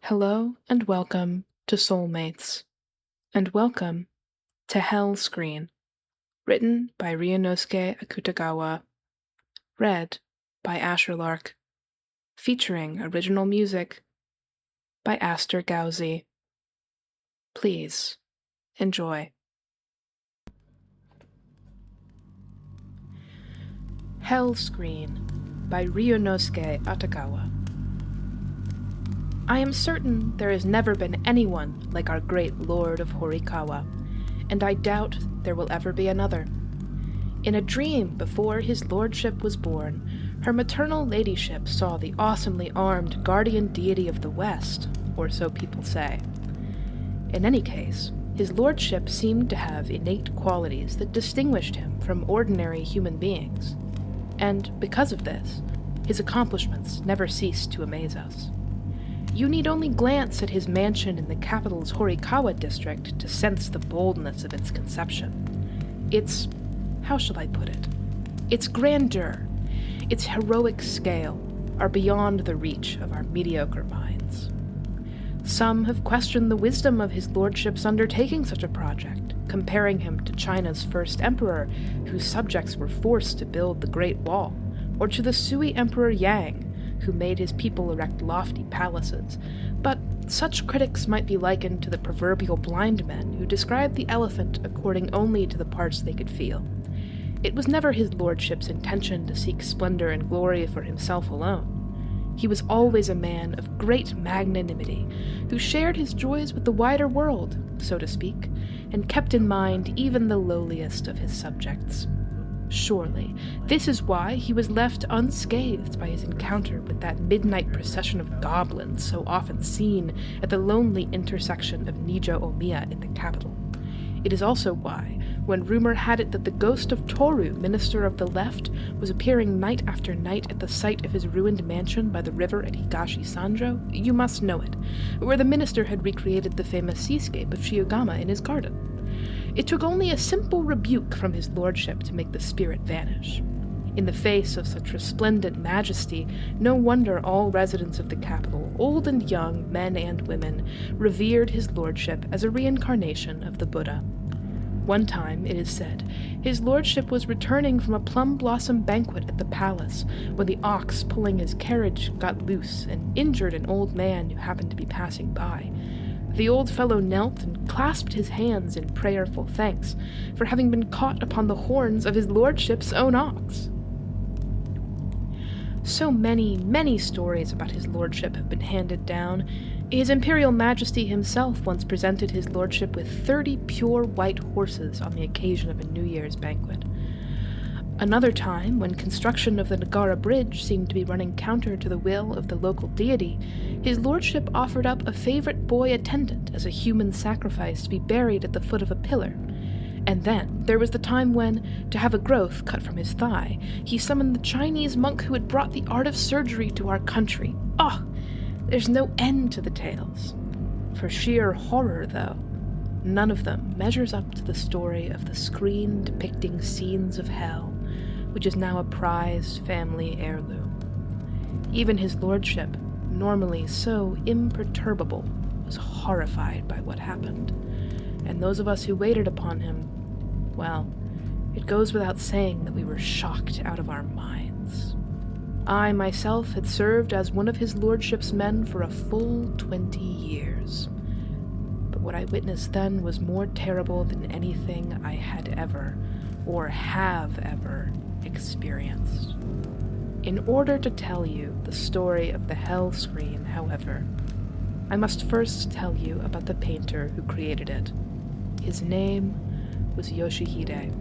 Hello and welcome to Soulmates, and welcome to Hell Screen, written by Ryūnosuke Akutagawa, read by Asherlark, featuring original music by Aster Gauzy. Please enjoy. Hell Screen by Ryūnosuke Akutagawa. I am certain there has never been anyone like our great Lord of Horikawa, and I doubt there will ever be another. In a dream before his lordship was born, her maternal ladyship saw the awesomely armed guardian deity of the West, or so people say. In any case, his lordship seemed to have innate qualities that distinguished him from ordinary human beings, and because of this, his accomplishments never ceased to amaze us. You need only glance at his mansion in the capital's Horikawa district to sense the boldness of its conception. Its, how shall I put it? Its grandeur, its heroic scale, are beyond the reach of our mediocre minds. Some have questioned the wisdom of his lordship's undertaking such a project, comparing him to China's first emperor, whose subjects were forced to build the Great Wall, or to the Sui Emperor Yang, who made his people erect lofty palaces, but such critics might be likened to the proverbial blind men who described the elephant according only to the parts they could feel. It was never his lordship's intention to seek splendor and glory for himself alone. He was always a man of great magnanimity, who shared his joys with the wider world, so to speak, and kept in mind even the lowliest of his subjects. Surely, this is why he was left unscathed by his encounter with that midnight procession of goblins so often seen at the lonely intersection of Nijo-Omiya in the capital. It is also why, when rumor had it that the ghost of Toru, minister of the left, was appearing night after night at the site of his ruined mansion by the river at Higashi-Sanjo, you must know it, where the minister had recreated the famous seascape of Shiogama in his garden. It took only a simple rebuke from his lordship to make the spirit vanish. In the face of such resplendent majesty, no wonder all residents of the capital, old and young, men and women, revered his lordship as a reincarnation of the Buddha. One time, it is said, his lordship was returning from a plum blossom banquet at the palace when the ox pulling his carriage got loose and injured an old man who happened to be passing by. The old fellow knelt and clasped his hands in prayerful thanks for having been caught upon the horns of his lordship's own ox. So many, many stories about his lordship have been handed down. His Imperial Majesty himself once presented his lordship with 30 pure white horses on the occasion of a New Year's banquet. Another time, when construction of the Nagara Bridge seemed to be running counter to the will of the local deity, his lordship offered up a favorite boy attendant as a human sacrifice to be buried at the foot of a pillar. And then there was the time when, to have a growth cut from his thigh, he summoned the Chinese monk who had brought the art of surgery to our country. There's no end to the tales. For sheer horror, though, none of them measures up to the story of the screen depicting scenes of hell, which is now a prized family heirloom. Even his lordship, normally so imperturbable, was horrified by what happened, and those of us who waited upon him, well, it goes without saying that we were shocked out of our minds. I myself had served as one of his lordship's men for a full 20 years. But what I witnessed then was more terrible than anything I had ever, or have ever, experienced. In order to tell you the story of the Hell Screen, however, I must first tell you about the painter who created it. His name was Yoshihide.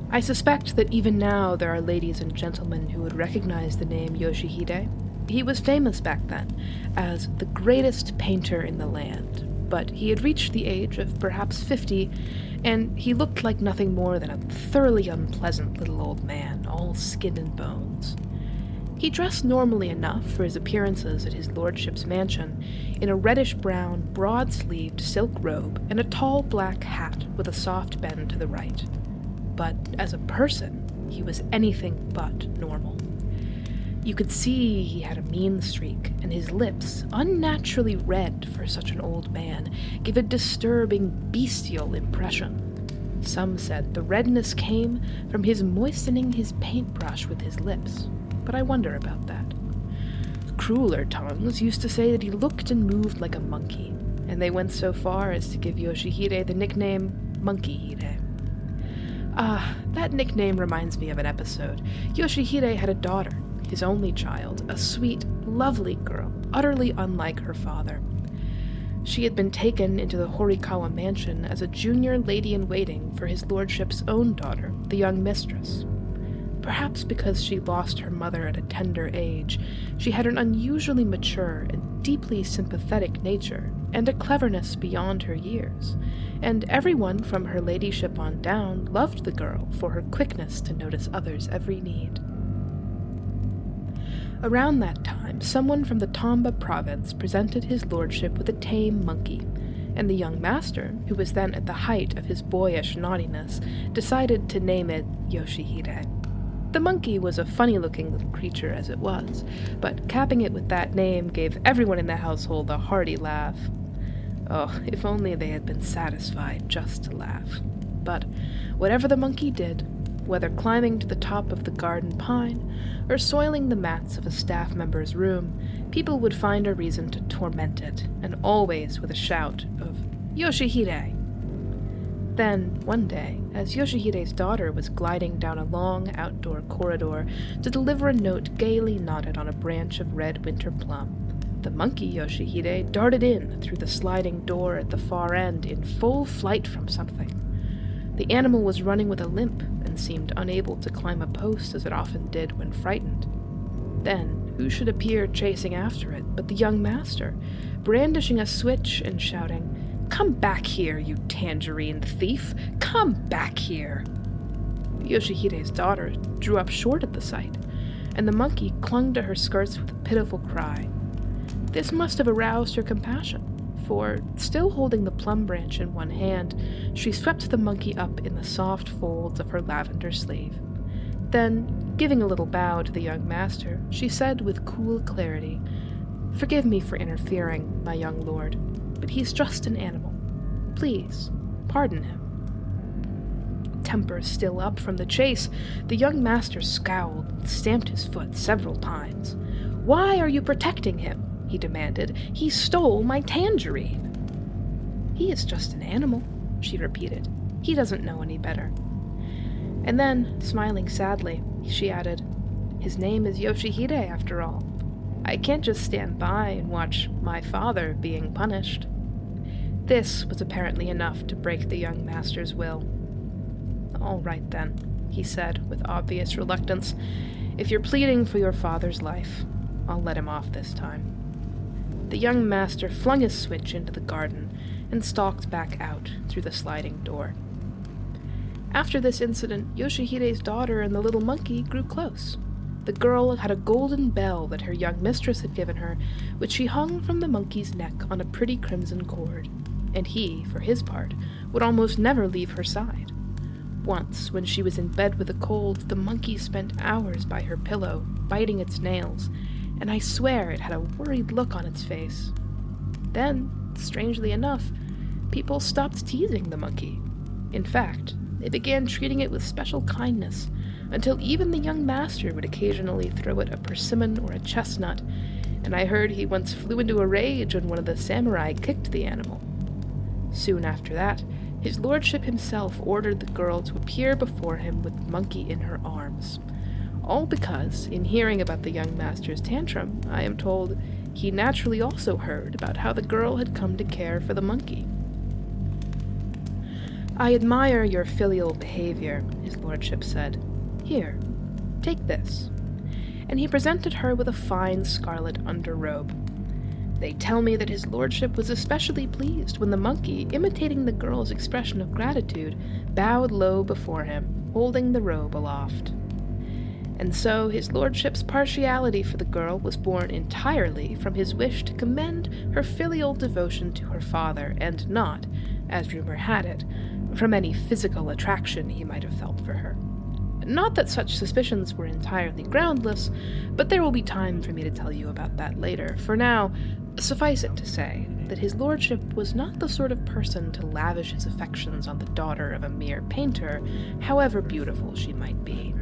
I suspect that even now there are ladies and gentlemen who would recognize the name Yoshihide. He was famous back then as the greatest painter in the land, but he had reached the age of perhaps 50, and he looked like nothing more than a thoroughly unpleasant little old man, all skin and bones. He dressed normally enough for his appearances at his lordship's mansion, in a reddish-brown, broad-sleeved silk robe and a tall black hat with a soft bend to the right. But as a person, he was anything but normal. You could see he had a mean streak, and his lips, unnaturally red for such an old man, gave a disturbing, bestial impression. Some said the redness came from his moistening his paintbrush with his lips, but I wonder about that. Crueler tongues used to say that he looked and moved like a monkey, and they went so far as to give Yoshihide the nickname Monkey-hide. That nickname reminds me of an episode. Yoshihide had a daughter, his only child, a sweet, lovely girl, utterly unlike her father. She had been taken into the Horikawa mansion as a junior lady-in-waiting for his lordship's own daughter, the young mistress. Perhaps because she lost her mother at a tender age, she had an unusually mature and deeply sympathetic nature, and a cleverness beyond her years, and everyone from her ladyship on down loved the girl for her quickness to notice others' every need. Around that time, someone from the Tamba province presented his lordship with a tame monkey, and the young master, who was then at the height of his boyish naughtiness, decided to name it Yoshihide. The monkey was a funny-looking little creature as it was, but capping it with that name gave everyone in the household a hearty laugh. Oh, if only they had been satisfied just to laugh. But whatever the monkey did, whether climbing to the top of the garden pine or soiling the mats of a staff member's room, people would find a reason to torment it, and always with a shout of "Yoshihide!" Then, one day, as Yoshihide's daughter was gliding down a long outdoor corridor to deliver a note gaily knotted on a branch of red winter plum, the monkey Yoshihide darted in through the sliding door at the far end in full flight from something. The animal was running with a limp and seemed unable to climb a post as it often did when frightened. Then, who should appear chasing after it but the young master, brandishing a switch and shouting, "Come back here, you tangerine thief! Come back here!" Yoshihide's daughter drew up short at the sight, and the monkey clung to her skirts with a pitiful cry. This must have aroused her compassion, for, still holding the plum branch in one hand, she swept the monkey up in the soft folds of her lavender sleeve. Then, giving a little bow to the young master, she said with cool clarity, "Forgive me for interfering, my young lord, but he's just an animal. Please, pardon him." Temper still up from the chase, the young master scowled and stamped his foot several times. "Why are you protecting him?" he demanded. "He stole my tangerine." "He is just an animal," she repeated. "He doesn't know any better." And then, smiling sadly, she added, "His name is Yoshihide, after all. I can't just stand by and watch my father being punished." This was apparently enough to break the young master's will. "All right, then," he said with obvious reluctance. "If you're pleading for your father's life, I'll let him off this time." The young master flung his switch into the garden and stalked back out through the sliding door. After this incident, Yoshihide's daughter and the little monkey grew close. The girl had a golden bell that her young mistress had given her, which she hung from the monkey's neck on a pretty crimson cord, and he, for his part, would almost never leave her side. Once, when she was in bed with a cold, the monkey spent hours by her pillow, biting its nails, and I swear it had a worried look on its face. Then, strangely enough, people stopped teasing the monkey. In fact, they began treating it with special kindness, until even the young master would occasionally throw it a persimmon or a chestnut, and I heard he once flew into a rage when one of the samurai kicked the animal. Soon after that, his lordship himself ordered the girl to appear before him with the monkey in her arms. All because, in hearing about the young master's tantrum, I am told, he naturally also heard about how the girl had come to care for the monkey. "I admire your filial behavior," his lordship said. "Here, take this." And he presented her with a fine scarlet underrobe. They tell me that his lordship was especially pleased when the monkey, imitating the girl's expression of gratitude, bowed low before him, holding the robe aloft. And so his lordship's partiality for the girl was born entirely from his wish to commend her filial devotion to her father, and not, as rumor had it, from any physical attraction he might have felt for her. Not that such suspicions were entirely groundless, but there will be time for me to tell you about that later. For now, suffice it to say that his lordship was not the sort of person to lavish his affections on the daughter of a mere painter, however beautiful she might be.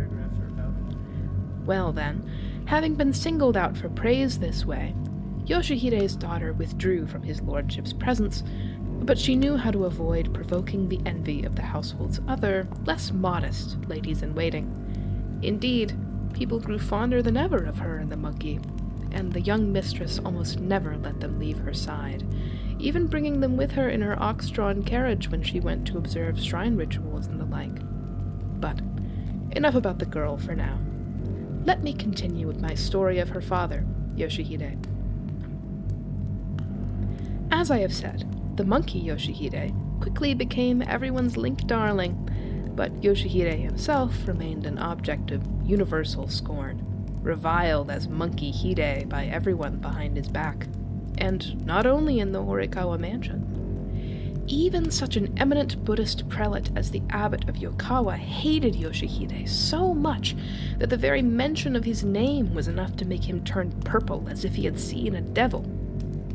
Well then, having been singled out for praise this way, Yoshihide's daughter withdrew from his lordship's presence, but she knew how to avoid provoking the envy of the household's other, less modest ladies-in-waiting. Indeed, people grew fonder than ever of her and the monkey, and the young mistress almost never let them leave her side, even bringing them with her in her ox-drawn carriage when she went to observe shrine rituals and the like. But enough about the girl for now. Let me continue with my story of her father, Yoshihide. As I have said, the monkey Yoshihide quickly became everyone's link darling, but Yoshihide himself remained an object of universal scorn, reviled as Monkey Hide by everyone behind his back, and not only in the Horikawa mansion. Even such an eminent Buddhist prelate as the abbot of Yokawa hated Yoshihide so much that the very mention of his name was enough to make him turn purple as if he had seen a devil.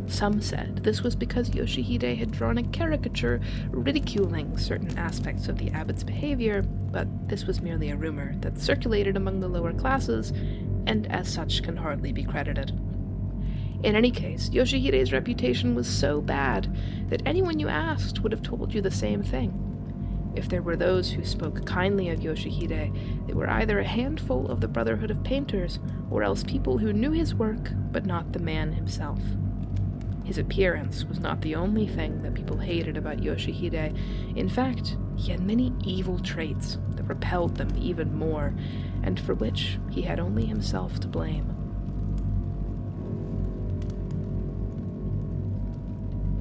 Some said this was because Yoshihide had drawn a caricature ridiculing certain aspects of the abbot's behavior, but this was merely a rumor that circulated among the lower classes, and as such can hardly be credited. In any case, Yoshihide's reputation was so bad that anyone you asked would have told you the same thing. If there were those who spoke kindly of Yoshihide, they were either a handful of the Brotherhood of Painters, or else people who knew his work, but not the man himself. His appearance was not the only thing that people hated about Yoshihide. In fact, he had many evil traits that repelled them even more, and for which he had only himself to blame.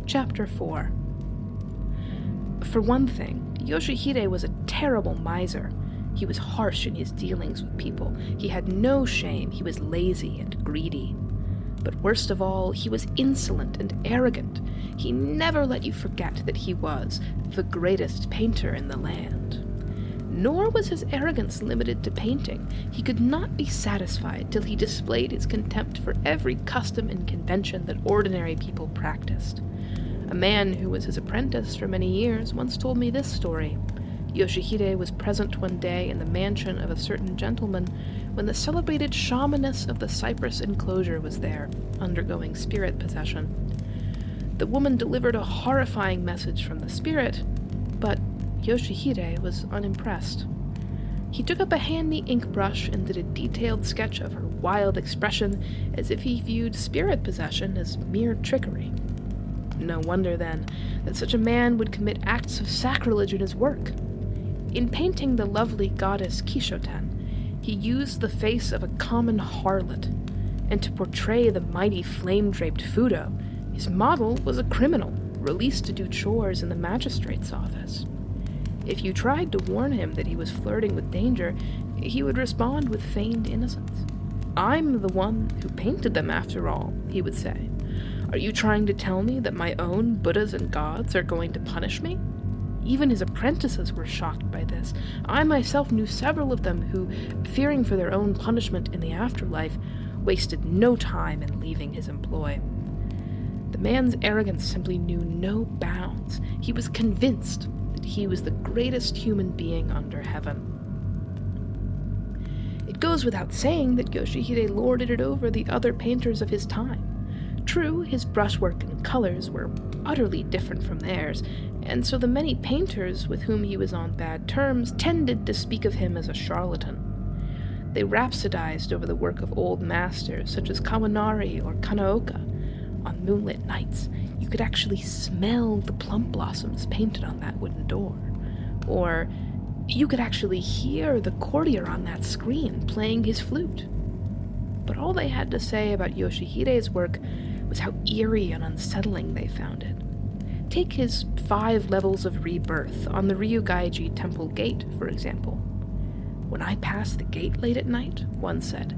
Chapter 4. For one thing, Yoshihide was a terrible miser. He was harsh in his dealings with people. He had no shame. He was lazy and greedy. But worst of all, he was insolent and arrogant. He never let you forget that he was the greatest painter in the land. Nor was his arrogance limited to painting. He could not be satisfied till he displayed his contempt for every custom and convention that ordinary people practiced. A man who was his apprentice for many years once told me this story. Yoshihide was present one day in the mansion of a certain gentleman when the celebrated shamaness of the cypress enclosure was there, undergoing spirit possession. The woman delivered a horrifying message from the spirit, but Yoshihide was unimpressed. He took up a handy ink brush and did a detailed sketch of her wild expression as if he viewed spirit possession as mere trickery. No wonder, then, that such a man would commit acts of sacrilege in his work. In painting the lovely goddess Kishoten, he used the face of a common harlot, and to portray the mighty flame-draped Fudo, his model was a criminal, released to do chores in the magistrate's office. If you tried to warn him that he was flirting with danger, he would respond with feigned innocence. "I'm the one who painted them, after all," he would say. "Are you trying to tell me that my own Buddhas and gods are going to punish me?" Even his apprentices were shocked by this. I myself knew several of them who, fearing for their own punishment in the afterlife, wasted no time in leaving his employ. The man's arrogance simply knew no bounds. He was convinced that he was the greatest human being under heaven. It goes without saying that Yoshihide lorded it over the other painters of his time. True, his brushwork and colors were utterly different from theirs, and so the many painters with whom he was on bad terms tended to speak of him as a charlatan. They rhapsodized over the work of old masters such as Kaminari or Kanaoka. On moonlit nights, you could actually smell the plum blossoms painted on that wooden door. Or you could actually hear the courtier on that screen playing his flute. But all they had to say about Yoshihide's work was how eerie and unsettling they found it. Take his 5 levels of rebirth on the Ryūgaiji temple gate, for example. "When I passed the gate late at night," one said,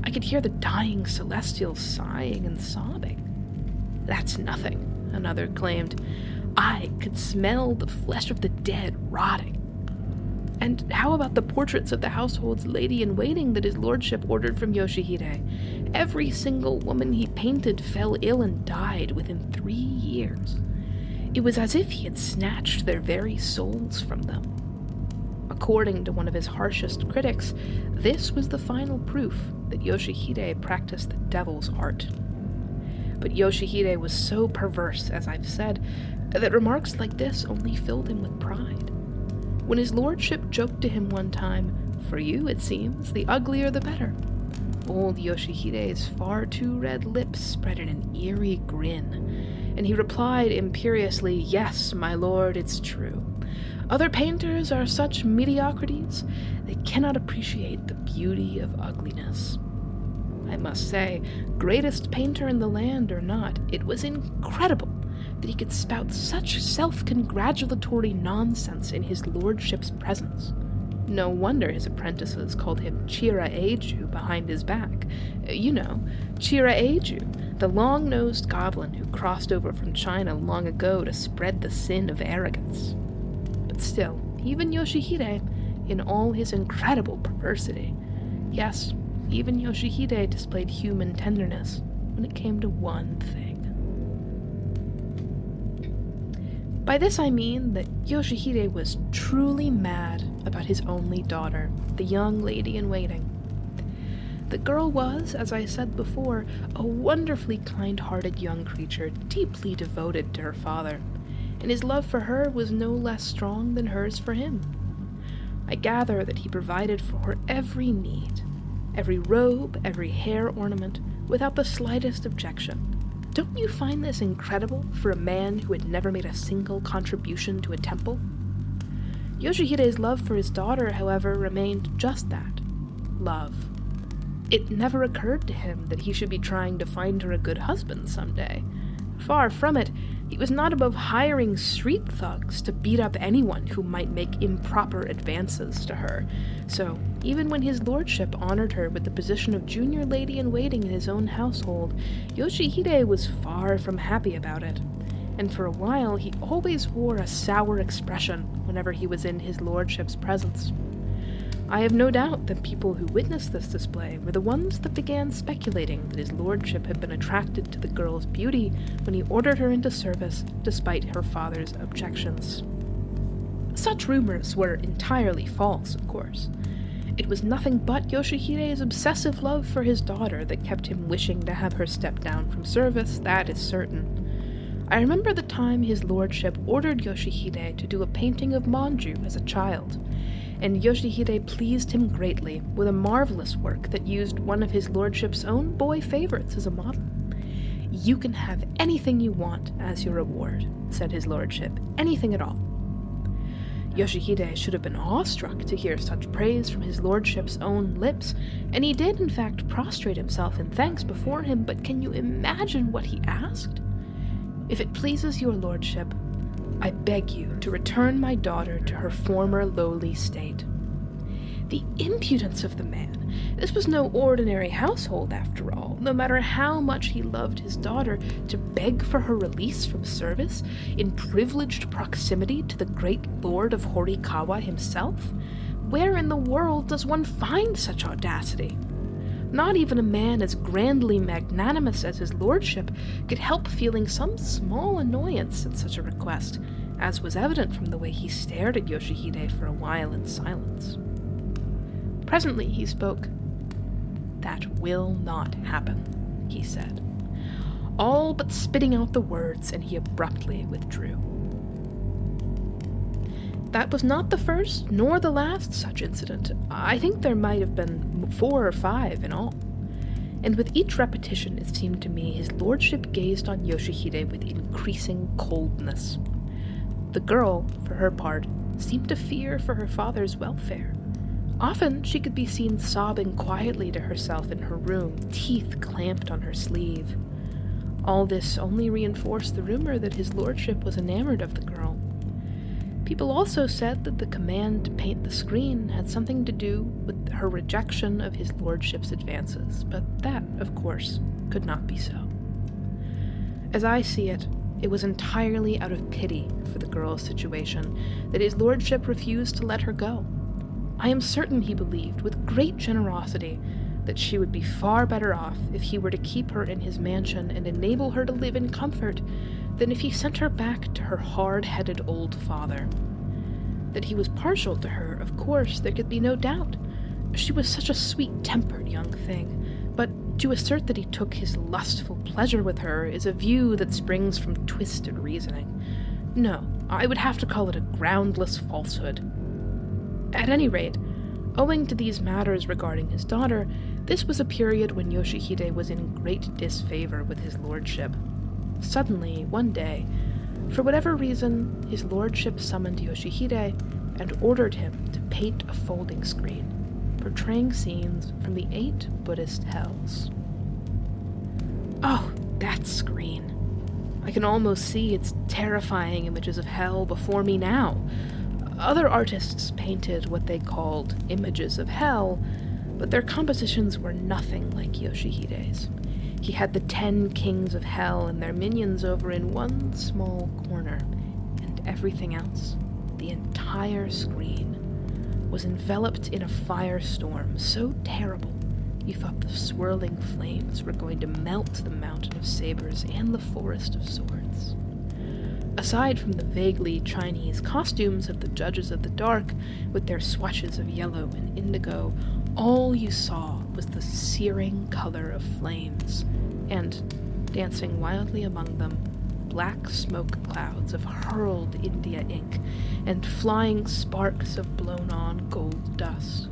"I could hear the dying celestials sighing and sobbing." "That's nothing," another claimed. "I could smell the flesh of the dead rotting." And how about the portraits of the household's lady-in-waiting that his lordship ordered from Yoshihide? Every single woman he painted fell ill and died within 3 years. It was as if he had snatched their very souls from them. According to one of his harshest critics, this was the final proof that Yoshihide practiced the devil's art. But Yoshihide was so perverse, as I've said, that remarks like this only filled him with pride. When his lordship joked to him one time, "For you, it seems, the uglier the better," old Yoshihide's far too red lips spread in an eerie grin, and he replied imperiously, "Yes, my lord, it's true. Other painters are such mediocrities, they cannot appreciate the beauty of ugliness." I must say, greatest painter in the land or not, it was incredible that he could spout such self-congratulatory nonsense in his lordship's presence. No wonder his apprentices called him Chira-Eiju behind his back. You know, Chira-Eiju, the long-nosed goblin who crossed over from China long ago to spread the sin of arrogance. But still, even Yoshihide, in all his incredible perversity, yes, even Yoshihide displayed human tenderness when it came to one thing. By this I mean that Yoshihide was truly mad about his only daughter, the young lady-in-waiting. The girl was, as I said before, a wonderfully kind-hearted young creature, deeply devoted to her father, and his love for her was no less strong than hers for him. I gather that he provided for her every need, every robe, every hair ornament, without the slightest objection. Don't you find this incredible for a man who had never made a single contribution to a temple? Yoshihide's love for his daughter, however, remained just that, love. It never occurred to him that he should be trying to find her a good husband someday. Far from it, he was not above hiring street thugs to beat up anyone who might make improper advances to her. So, even when his lordship honored her with the position of junior lady-in-waiting in his own household, Yoshihide was far from happy about it. And for a while, he always wore a sour expression whenever he was in his lordship's presence. I have no doubt that people who witnessed this display were the ones that began speculating that his lordship had been attracted to the girl's beauty when he ordered her into service despite her father's objections. Such rumors were entirely false, of course. It was nothing but Yoshihide's obsessive love for his daughter that kept him wishing to have her step down from service, that is certain. I remember the time his lordship ordered Yoshihide to do a painting of Manju as a child, and Yoshihide pleased him greatly with a marvelous work that used one of his lordship's own boy favorites as a model. "You can have anything you want as your reward," said his lordship, "anything at all." Yoshihide should have been awestruck to hear such praise from his lordship's own lips, and he did in fact prostrate himself in thanks before him, but can you imagine what he asked? "If it pleases your lordship, I beg you to return my daughter to her former lowly state." The impudence of the man! This was no ordinary household, after all. No matter how much he loved his daughter, to beg for her release from service in privileged proximity to the great lord of Horikawa himself? Where in the world does one find such audacity? Not even a man as grandly magnanimous as his lordship could help feeling some small annoyance at such a request, as was evident from the way he stared at Yoshihide for a while in silence. Presently he spoke. "That will not happen," he said, all but spitting out the words, and he abruptly withdrew. That was not the first nor the last such incident. I think there might have been 4 or 5 in all. And with each repetition, it seemed to me, his lordship gazed on Yoshihide with increasing coldness. The girl, for her part, seemed to fear for her father's welfare. Often she could be seen sobbing quietly to herself in her room, teeth clamped on her sleeve. All this only reinforced the rumor that his lordship was enamored of the girl. People also said that the command to paint the screen had something to do with her rejection of his lordship's advances, but that, of course, could not be so. As I see it, it was entirely out of pity for the girl's situation that his lordship refused to let her go. I am certain he believed, with great generosity, that she would be far better off if he were to keep her in his mansion and enable her to live in comfort than if he sent her back to her hard-headed old father. That he was partial to her, of course, there could be no doubt. She was such a sweet-tempered young thing, but to assert that he took his lustful pleasure with her is a view that springs from twisted reasoning. No, I would have to call it a groundless falsehood. At any rate, owing to these matters regarding his daughter, this was a period when Yoshihide was in great disfavor with his lordship. Suddenly, one day, for whatever reason, his lordship summoned Yoshihide and ordered him to paint a folding screen, portraying scenes from the 8 Buddhist hells. Oh, that screen. I can almost see its terrifying images of hell before me now. Other artists painted what they called images of hell, but their compositions were nothing like Yoshihide's. He had the 10 kings of hell and their minions over in one small corner, and everything else, the entire screen, was enveloped in a firestorm so terrible you thought the swirling flames were going to melt the mountain of sabers and the forest of swords. Aside from the vaguely Chinese costumes of the judges of the dark, with their swatches of yellow and indigo, all you saw was the searing color of flames, and, dancing wildly among them, black smoke clouds of hurled India ink and flying sparks of blown-on gold dust.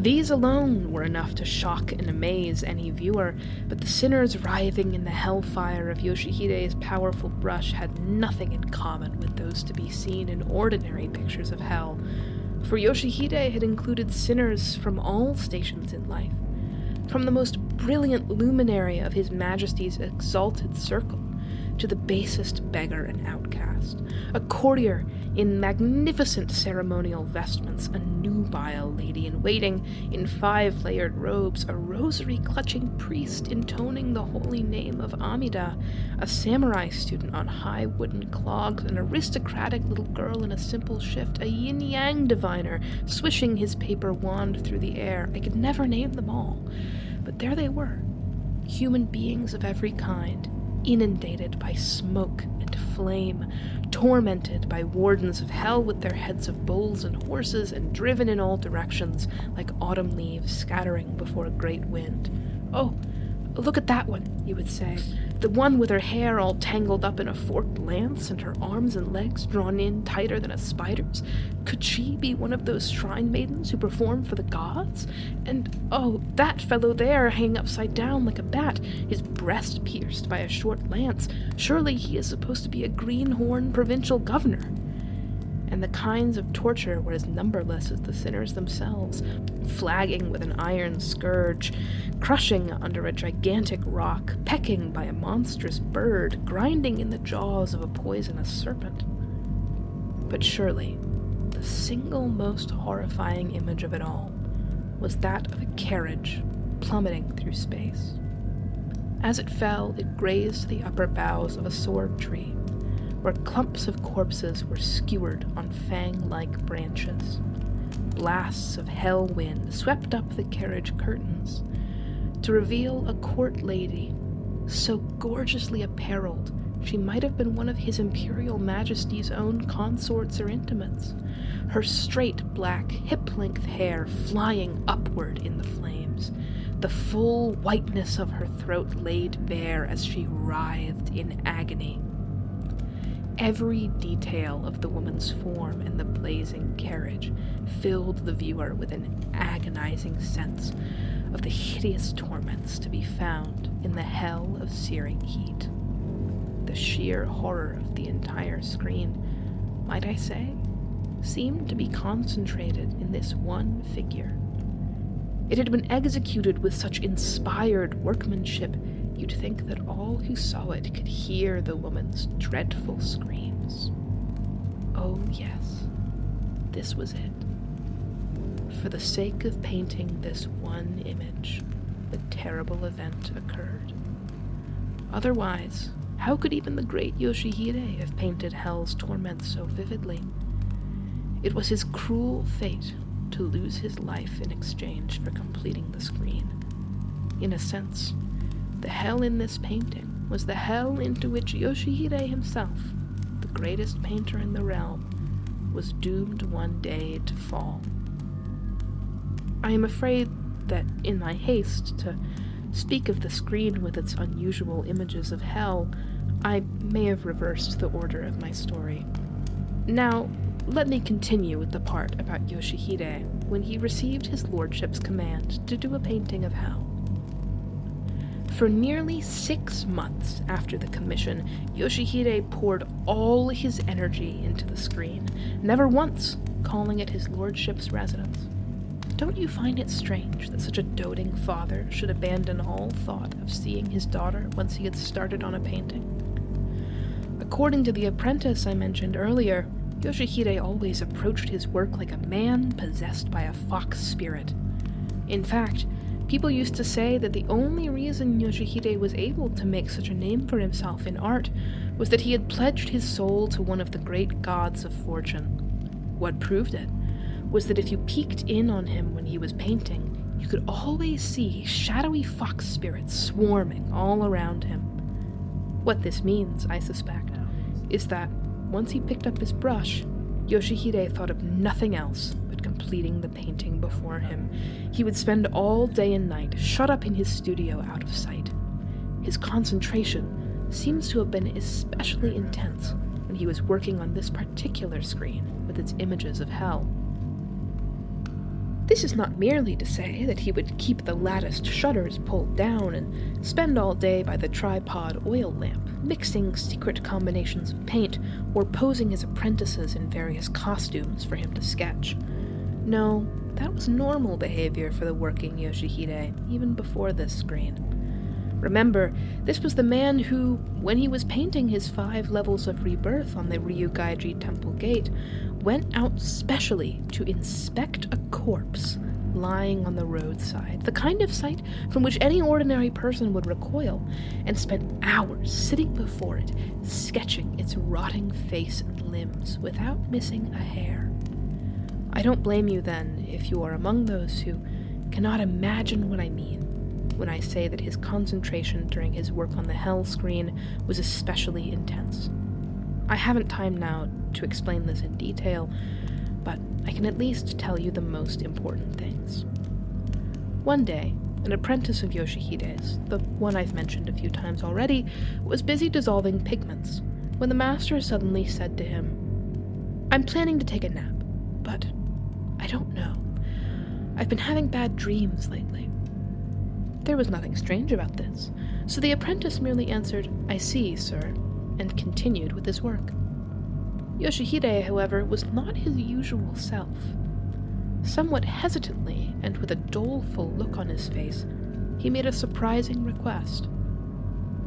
These alone were enough to shock and amaze any viewer, but the sinners writhing in the hellfire of Yoshihide's powerful brush had nothing in common with those to be seen in ordinary pictures of hell, for Yoshihide had included sinners from all stations in life, from the most brilliant luminary of His Majesty's exalted circle to the basest beggar and outcast, a courtier in magnificent ceremonial vestments, a nubile lady-in-waiting in 5-layered robes, a rosary-clutching priest intoning the holy name of Amida, a samurai student on high wooden clogs, an aristocratic little girl in a simple shift, a yin-yang diviner swishing his paper wand through the air. I could never name them all, but there they were, human beings of every kind, inundated by smoke and flame, tormented by wardens of hell with their heads of bulls and horses, and driven in all directions like autumn leaves scattering before a great wind. Oh, look at that one, you would say, the one with her hair all tangled up in a forked lance and her arms and legs drawn in tighter than a spider's. Could she be one of those shrine maidens who perform for the gods? And, oh, that fellow there hanging upside down like a bat, his breast pierced by a short lance. Surely he is supposed to be a greenhorn provincial governor. And the kinds of torture were as numberless as the sinners themselves, flagging with an iron scourge, crushing under a gigantic rock, pecking by a monstrous bird, grinding in the jaws of a poisonous serpent. But surely, the single most horrifying image of it all was that of a carriage plummeting through space. As it fell, it grazed the upper boughs of a sword tree, where clumps of corpses were skewered on fang-like branches. Blasts of hell wind swept up the carriage curtains to reveal a court lady, so gorgeously apparelled she might have been one of His Imperial Majesty's own consorts or intimates, her straight black hip-length hair flying upward in the flames, the full whiteness of her throat laid bare as she writhed in agony. Every detail of the woman's form in the blazing carriage filled the viewer with an agonizing sense of the hideous torments to be found in the hell of searing heat. The sheer horror of the entire screen, might I say, seemed to be concentrated in this one figure. It had been executed with such inspired workmanship, you'd think that all who saw it could hear the woman's dreadful screams. Oh yes, this was it. For the sake of painting this one image, the terrible event occurred. Otherwise, how could even the great Yoshihide have painted hell's torments so vividly? It was his cruel fate to lose his life in exchange for completing the screen. In a sense, the hell in this painting was the hell into which Yoshihide himself, the greatest painter in the realm, was doomed one day to fall. I am afraid that in my haste to speak of the screen with its unusual images of hell, I may have reversed the order of my story. Now, let me continue with the part about Yoshihide when he received his lordship's command to do a painting of hell. For nearly 6 months after the commission, Yoshihide poured all his energy into the screen, never once calling it his lordship's residence. Don't you find it strange that such a doting father should abandon all thought of seeing his daughter once he had started on a painting? According to the apprentice I mentioned earlier, Yoshihide always approached his work like a man possessed by a fox spirit. In fact, people used to say that the only reason Yoshihide was able to make such a name for himself in art was that he had pledged his soul to one of the great gods of fortune. What proved it was that if you peeked in on him when he was painting, you could always see shadowy fox spirits swarming all around him. What this means, I suspect, is that once he picked up his brush, Yoshihide thought of nothing else but completing the painting before him. He would spend all day and night shut up in his studio out of sight. His concentration seems to have been especially intense when he was working on this particular screen with its images of hell. This is not merely to say that he would keep the latticed shutters pulled down and spend all day by the tripod oil lamp, mixing secret combinations of paint or posing his apprentices in various costumes for him to sketch. No, that was normal behavior for the working Yoshihide, even before this screen. Remember, this was the man who, when he was painting his 5 levels of rebirth on the Ryūgaiji Temple Gate, went out specially to inspect a corpse lying on the roadside, the kind of sight from which any ordinary person would recoil, and spent hours sitting before it, sketching its rotting face and limbs without missing a hair. I don't blame you, then, if you are among those who cannot imagine what I mean when I say that his concentration during his work on the Hell screen was especially intense. I haven't time now to explain this in detail, but I can at least tell you the most important things. One day, an apprentice of Yoshihide's, the one I've mentioned a few times already, was busy dissolving pigments, when the master suddenly said to him, "I'm planning to take a nap, but I don't know. I've been having bad dreams lately." There was nothing strange about this, so the apprentice merely answered, "I see, sir," and continued with his work. Yoshihide, however, was not his usual self. Somewhat hesitantly, and with a doleful look on his face, he made a surprising request.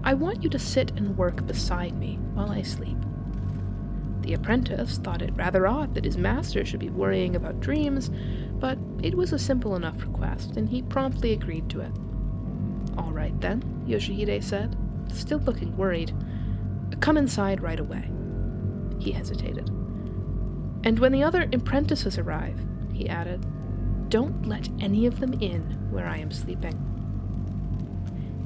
"I want you to sit and work beside me while I sleep." The apprentice thought it rather odd that his master should be worrying about dreams, but it was a simple enough request, and he promptly agreed to it. "All right, then," Yoshihide said, still looking worried. "Come inside right away." He hesitated. "And when the other apprentices arrive," he added, "don't let any of them in where I am sleeping."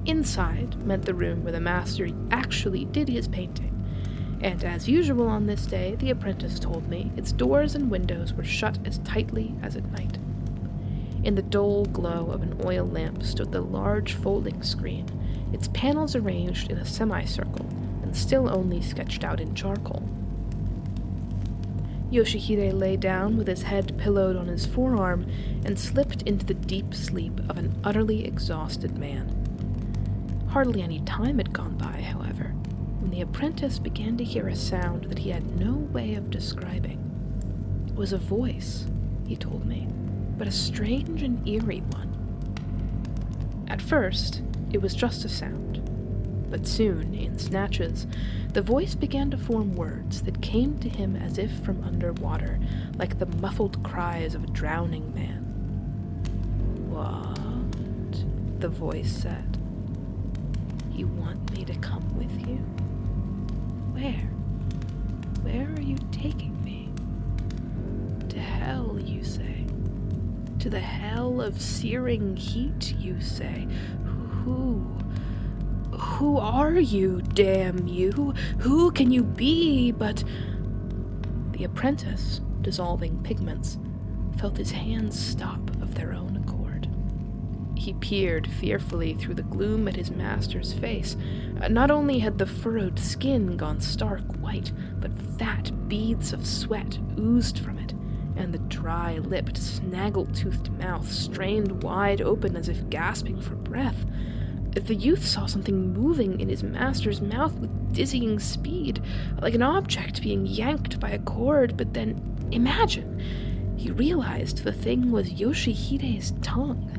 Inside meant the room where the master actually did his painting, and as usual on this day, the apprentice told me, its doors and windows were shut as tightly as at night. In the dull glow of an oil lamp stood the large folding screen, its panels arranged in a semicircle and still only sketched out in charcoal. Yoshihide lay down with his head pillowed on his forearm and slipped into the deep sleep of an utterly exhausted man. Hardly any time had gone by, however, when the apprentice began to hear a sound that he had no way of describing. It was a voice, he told me, but a strange and eerie one. At first, it was just a sound, but soon, in snatches, the voice began to form words that came to him as if from underwater, like the muffled cries of a drowning man. "What?" the voice said. "You want me to come with you? Where? Where are you taking me? To hell, you say? To the hell of searing heat, you say? Who are you, damn you? Who can you be but... The apprentice, dissolving pigments, felt his hands stop of their own accord. He peered fearfully through the gloom at his master's face. Not only had the furrowed skin gone stark white, but fat beads of sweat oozed from it, and the dry-lipped, snaggle-toothed mouth strained wide open as if gasping for breath. The youth saw something moving in his master's mouth with dizzying speed, like an object being yanked by a cord, but then, imagine, he realized the thing was Yoshihide's tongue.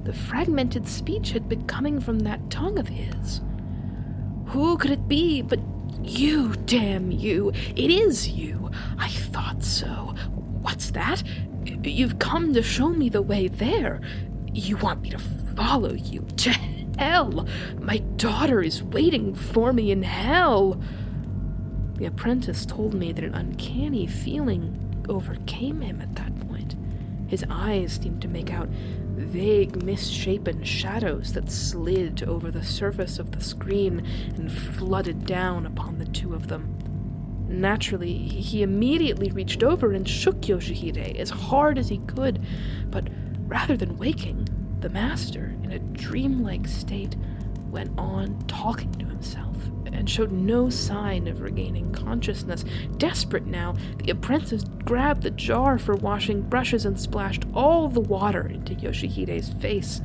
The fragmented speech had been coming from that tongue of his. Who could it be but you, damn you? It is you. I thought so. What's that? You've come to show me the way there. You want me to follow you to hell. My daughter is waiting for me in hell. The apprentice told me that an uncanny feeling overcame him at that point. His eyes seemed to make out vague, misshapen shadows that slid over the surface of the screen and flooded down upon the two of them. Naturally, he immediately reached over and shook Yoshihide as hard as he could, but rather than waking, the master, in a dreamlike state, went on talking to himself and showed no sign of regaining consciousness. Desperate now, the apprentice grabbed the jar for washing brushes and splashed all the water into Yoshihide's face.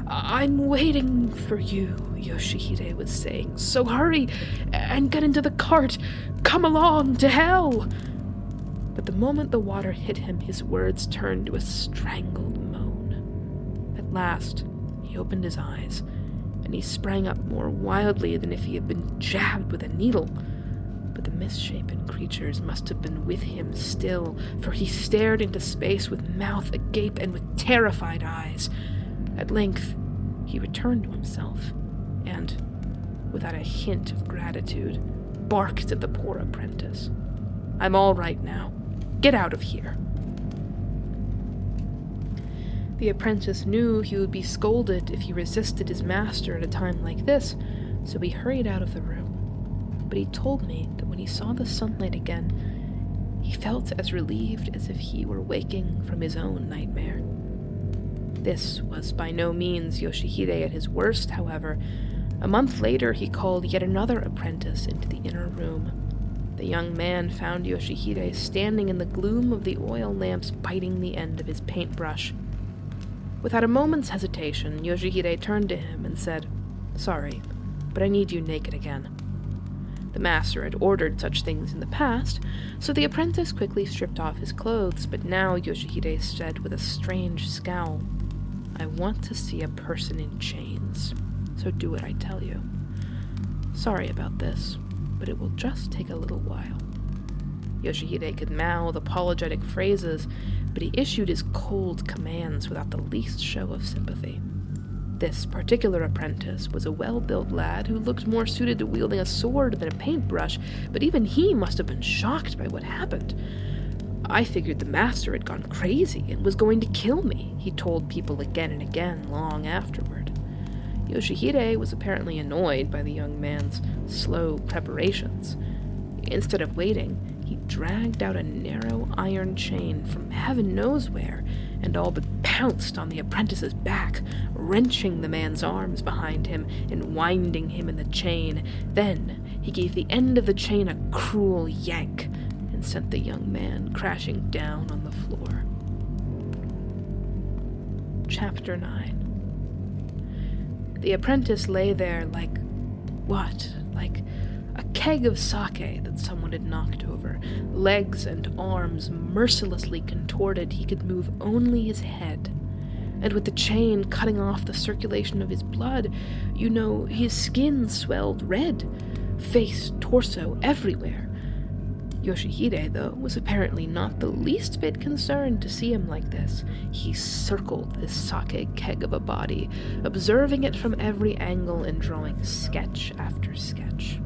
I'm waiting for you, Yoshihide was saying, so hurry and get into the cart. Come along to hell. But the moment the water hit him, his words turned to a strangled moan. At last, he opened his eyes, and he sprang up more wildly than if he had been jabbed with a needle. But the misshapen creatures must have been with him still, for he stared into space with mouth agape and with terrified eyes. At length, he returned to himself, and, without a hint of gratitude, barked at the poor apprentice. I'm all right now. Get out of here. The apprentice knew he would be scolded if he resisted his master at a time like this, so he hurried out of the room. But he told me that when he saw the sunlight again, he felt as relieved as if he were waking from his own nightmare. This was by no means Yoshihide at his worst, however. A month later, he called yet another apprentice into the inner room. The young man found Yoshihide standing in the gloom of the oil lamps, biting the end of his paintbrush. Without a moment's hesitation, Yoshihide turned to him and said, Sorry, but I need you naked again. The master had ordered such things in the past, so the apprentice quickly stripped off his clothes, but now Yoshihide said with a strange scowl, I want to see a person in chains, so do what I tell you. Sorry about this, but it will just take a little while. Yoshihide could mouth apologetic phrases, but he issued his cold commands without the least show of sympathy. This particular apprentice was a well-built lad who looked more suited to wielding a sword than a paintbrush, but even he must have been shocked by what happened. I figured the master had gone crazy and was going to kill me, he told people again and again long afterward. Yoshihide was apparently annoyed by the young man's slow preparations. Instead of waiting, he dragged out a narrow iron chain from heaven knows where, and all but pounced on the apprentice's back, wrenching the man's arms behind him and winding him in the chain. Then he gave the end of the chain a cruel yank and sent the young man crashing down on the floor. Chapter 9. The apprentice lay there like a keg of sake that someone had knocked over. Legs and arms mercilessly contorted, he could move only his head. And with the chain cutting off the circulation of his blood, his skin swelled red. Face, torso, everywhere. Yoshihide, though, was apparently not the least bit concerned to see him like this. He circled this sake keg of a body, observing it from every angle and drawing sketch after sketch.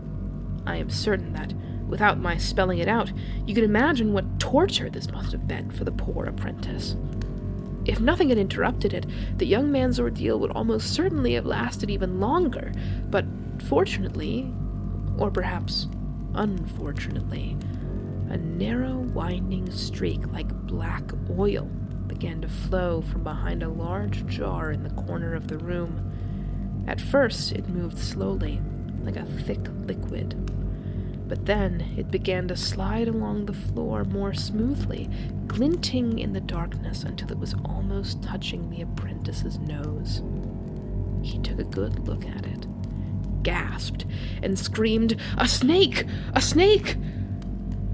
I am certain that, without my spelling it out, you can imagine what torture this must have been for the poor apprentice. If nothing had interrupted it, the young man's ordeal would almost certainly have lasted even longer, but fortunately, or perhaps unfortunately, a narrow, winding streak like black oil began to flow from behind a large jar in the corner of the room. At first, it moved slowly, like a thick liquid. But then it began to slide along the floor more smoothly, glinting in the darkness until it was almost touching the apprentice's nose. He took a good look at it, gasped, and screamed, "A snake! A snake!"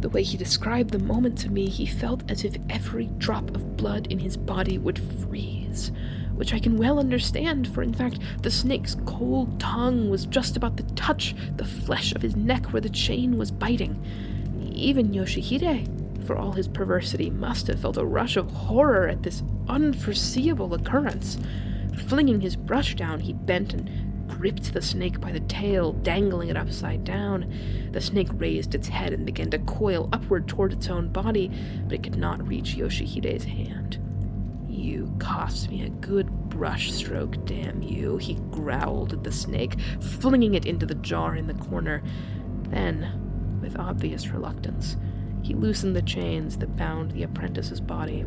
The way he described the moment to me, he felt as if every drop of blood in his body would freeze, which I can well understand, for in fact, the snake's cold tongue was just about to touch the flesh of his neck where the chain was biting. Even Yoshihide, for all his perversity, must have felt a rush of horror at this unforeseeable occurrence. Flinging his brush down, he bent and gripped the snake by the tail, dangling it upside down. The snake raised its head and began to coil upward toward its own body, but it could not reach Yoshihide's hand. "You cost me a good brush stroke, damn you," he growled at the snake, flinging it into the jar in the corner. Then, with obvious reluctance, he loosened the chains that bound the apprentice's body.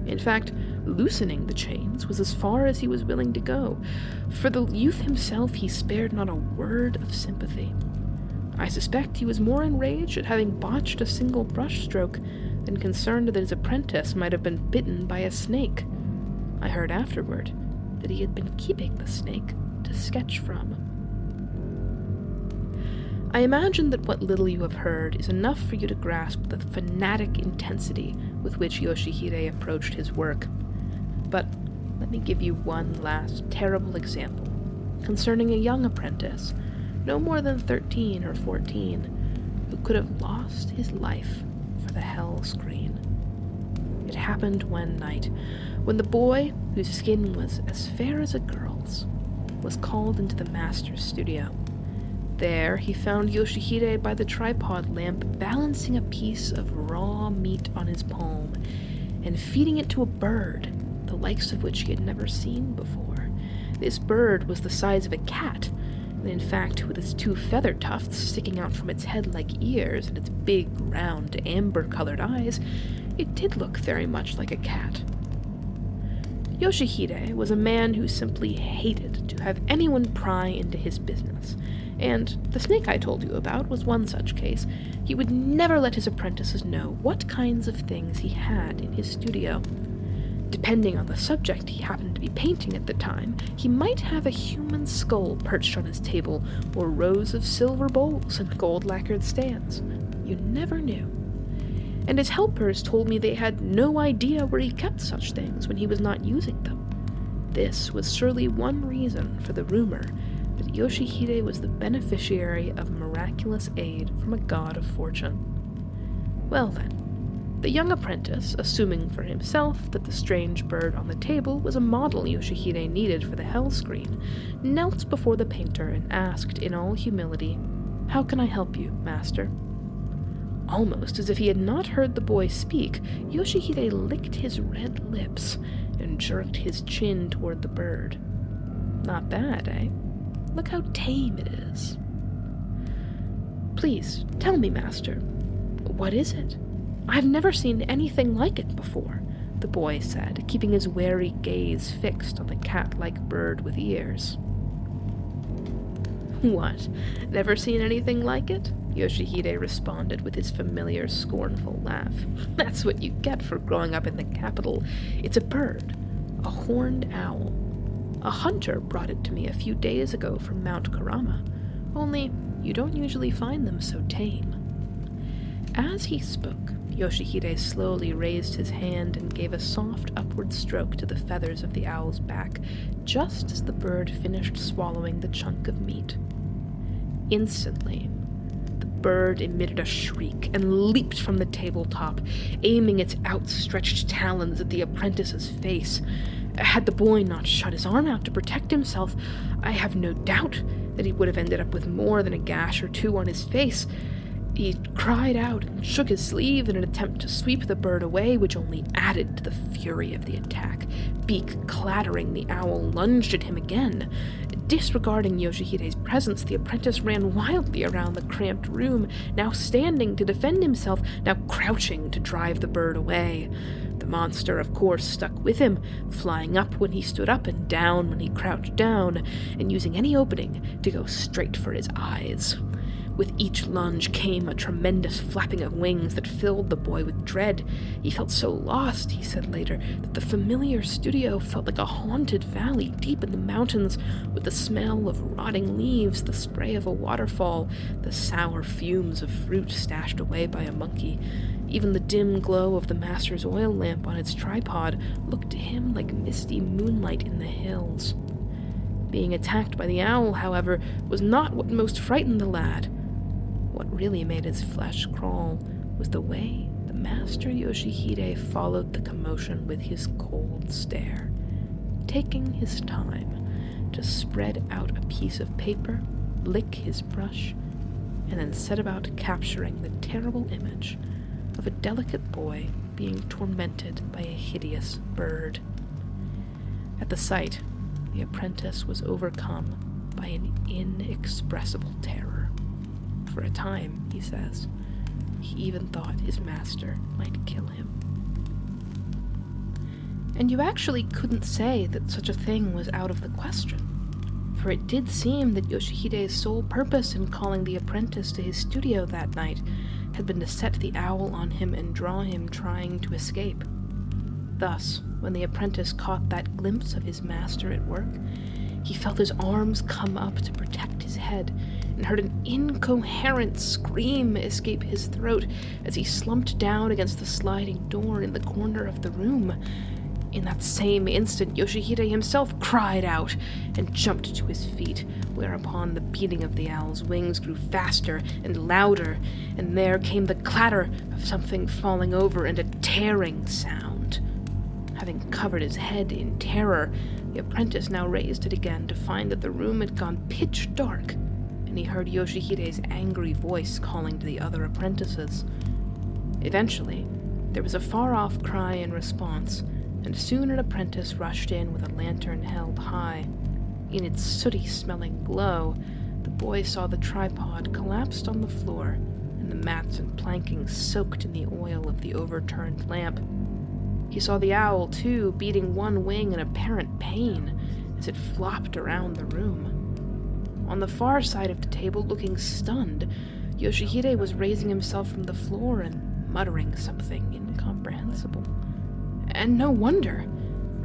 In fact, loosening the chains was as far as he was willing to go. For the youth himself, he spared not a word of sympathy. I suspect he was more enraged at having botched a single brush stroke than concerned that his apprentice might have been bitten by a snake. I heard afterward that he had been keeping the snake to sketch from. I imagine that what little you have heard is enough for you to grasp the fanatic intensity with which Yoshihide approached his work. But let me give you one last terrible example concerning a young apprentice, no more than 13 or 14, who could have lost his life for the hell screen. It happened one night when the boy, whose skin was as fair as a girl's, was called into the master's studio. There, he found Yoshihide by the tripod lamp, balancing a piece of raw meat on his palm and feeding it to a bird, the likes of which he had never seen before. This bird was the size of a cat, and in fact, with its 2 feather tufts sticking out from its head like ears and its big, round, amber-colored eyes, it did look very much like a cat. Yoshihide was a man who simply hated to have anyone pry into his business, and the snake I told you about was one such case. He would never let his apprentices know what kinds of things he had in his studio. Depending on the subject he happened to be painting at the time, he might have a human skull perched on his table, or rows of silver bowls and gold-lacquered stands. You never knew. And his helpers told me they had no idea where he kept such things when he was not using them. This was surely one reason for the rumor that Yoshihide was the beneficiary of miraculous aid from a god of fortune. Well then, the young apprentice, assuming for himself that the strange bird on the table was a model Yoshihide needed for the hell screen, knelt before the painter and asked in all humility, "How can I help you, master?" Almost as if he had not heard the boy speak, Yoshihide licked his red lips and jerked his chin toward the bird. Not bad, eh? Look how tame it is. "Please, tell me, master, what is it? I've never seen anything like it before," the boy said, keeping his wary gaze fixed on the cat-like bird with ears. "What, never seen anything like it?" Yoshihide responded with his familiar scornful laugh. "That's what you get for growing up in the capital. It's a bird, a horned owl. A hunter brought it to me a few days ago from Mount Kurama, only you don't usually find them so tame." As he spoke, Yoshihide slowly raised his hand and gave a soft upward stroke to the feathers of the owl's back, just as the bird finished swallowing the chunk of meat. Instantly, the bird emitted a shriek and leaped from the tabletop, aiming its outstretched talons at the apprentice's face. Had the boy not shot his arm out to protect himself, I have no doubt that he would have ended up with more than a gash or 2 on his face. He cried out and shook his sleeve in an attempt to sweep the bird away, which only added to the fury of the attack. Beak clattering, the owl lunged at him again. Disregarding Yoshihide's presence, the apprentice ran wildly around the cramped room, now standing to defend himself, now crouching to drive the bird away. The monster, of course, stuck with him, flying up when he stood up and down when he crouched down, and using any opening to go straight for his eyes. With each lunge came a tremendous flapping of wings that filled the boy with dread. He felt so lost, he said later, that the familiar studio felt like a haunted valley deep in the mountains, with the smell of rotting leaves, the spray of a waterfall, the sour fumes of fruit stashed away by a monkey. Even the dim glow of the master's oil lamp on its tripod looked to him like misty moonlight in the hills. Being attacked by the owl, however, was not what most frightened the lad. What really made his flesh crawl was the way the Master Yoshihide followed the commotion with his cold stare, taking his time to spread out a piece of paper, lick his brush, and then set about capturing the terrible image of a delicate boy being tormented by a hideous bird. At the sight, the apprentice was overcome by an inexpressible terror. For a time, he says, he even thought his master might kill him. And you actually couldn't say that such a thing was out of the question, for it did seem that Yoshihide's sole purpose in calling the apprentice to his studio that night had been to set the owl on him and draw him trying to escape. Thus, when the apprentice caught that glimpse of his master at work, he felt his arms come up to protect his head, and heard an incoherent scream escape his throat as he slumped down against the sliding door in the corner of the room. In that same instant, Yoshihide himself cried out and jumped to his feet, whereupon the beating of the owl's wings grew faster and louder, and there came the clatter of something falling over and a tearing sound. Having covered his head in terror, the apprentice now raised it again to find that the room had gone pitch dark, and he heard Yoshihide's angry voice calling to the other apprentices. Eventually, there was a far-off cry in response, and soon an apprentice rushed in with a lantern held high. In its sooty-smelling glow, the boy saw the tripod collapsed on the floor, and the mats and planking soaked in the oil of the overturned lamp. He saw the owl, too, beating one wing in apparent pain as it flopped around the room. On the far side of the table, looking stunned, Yoshihide was raising himself from the floor and muttering something incomprehensible. And no wonder.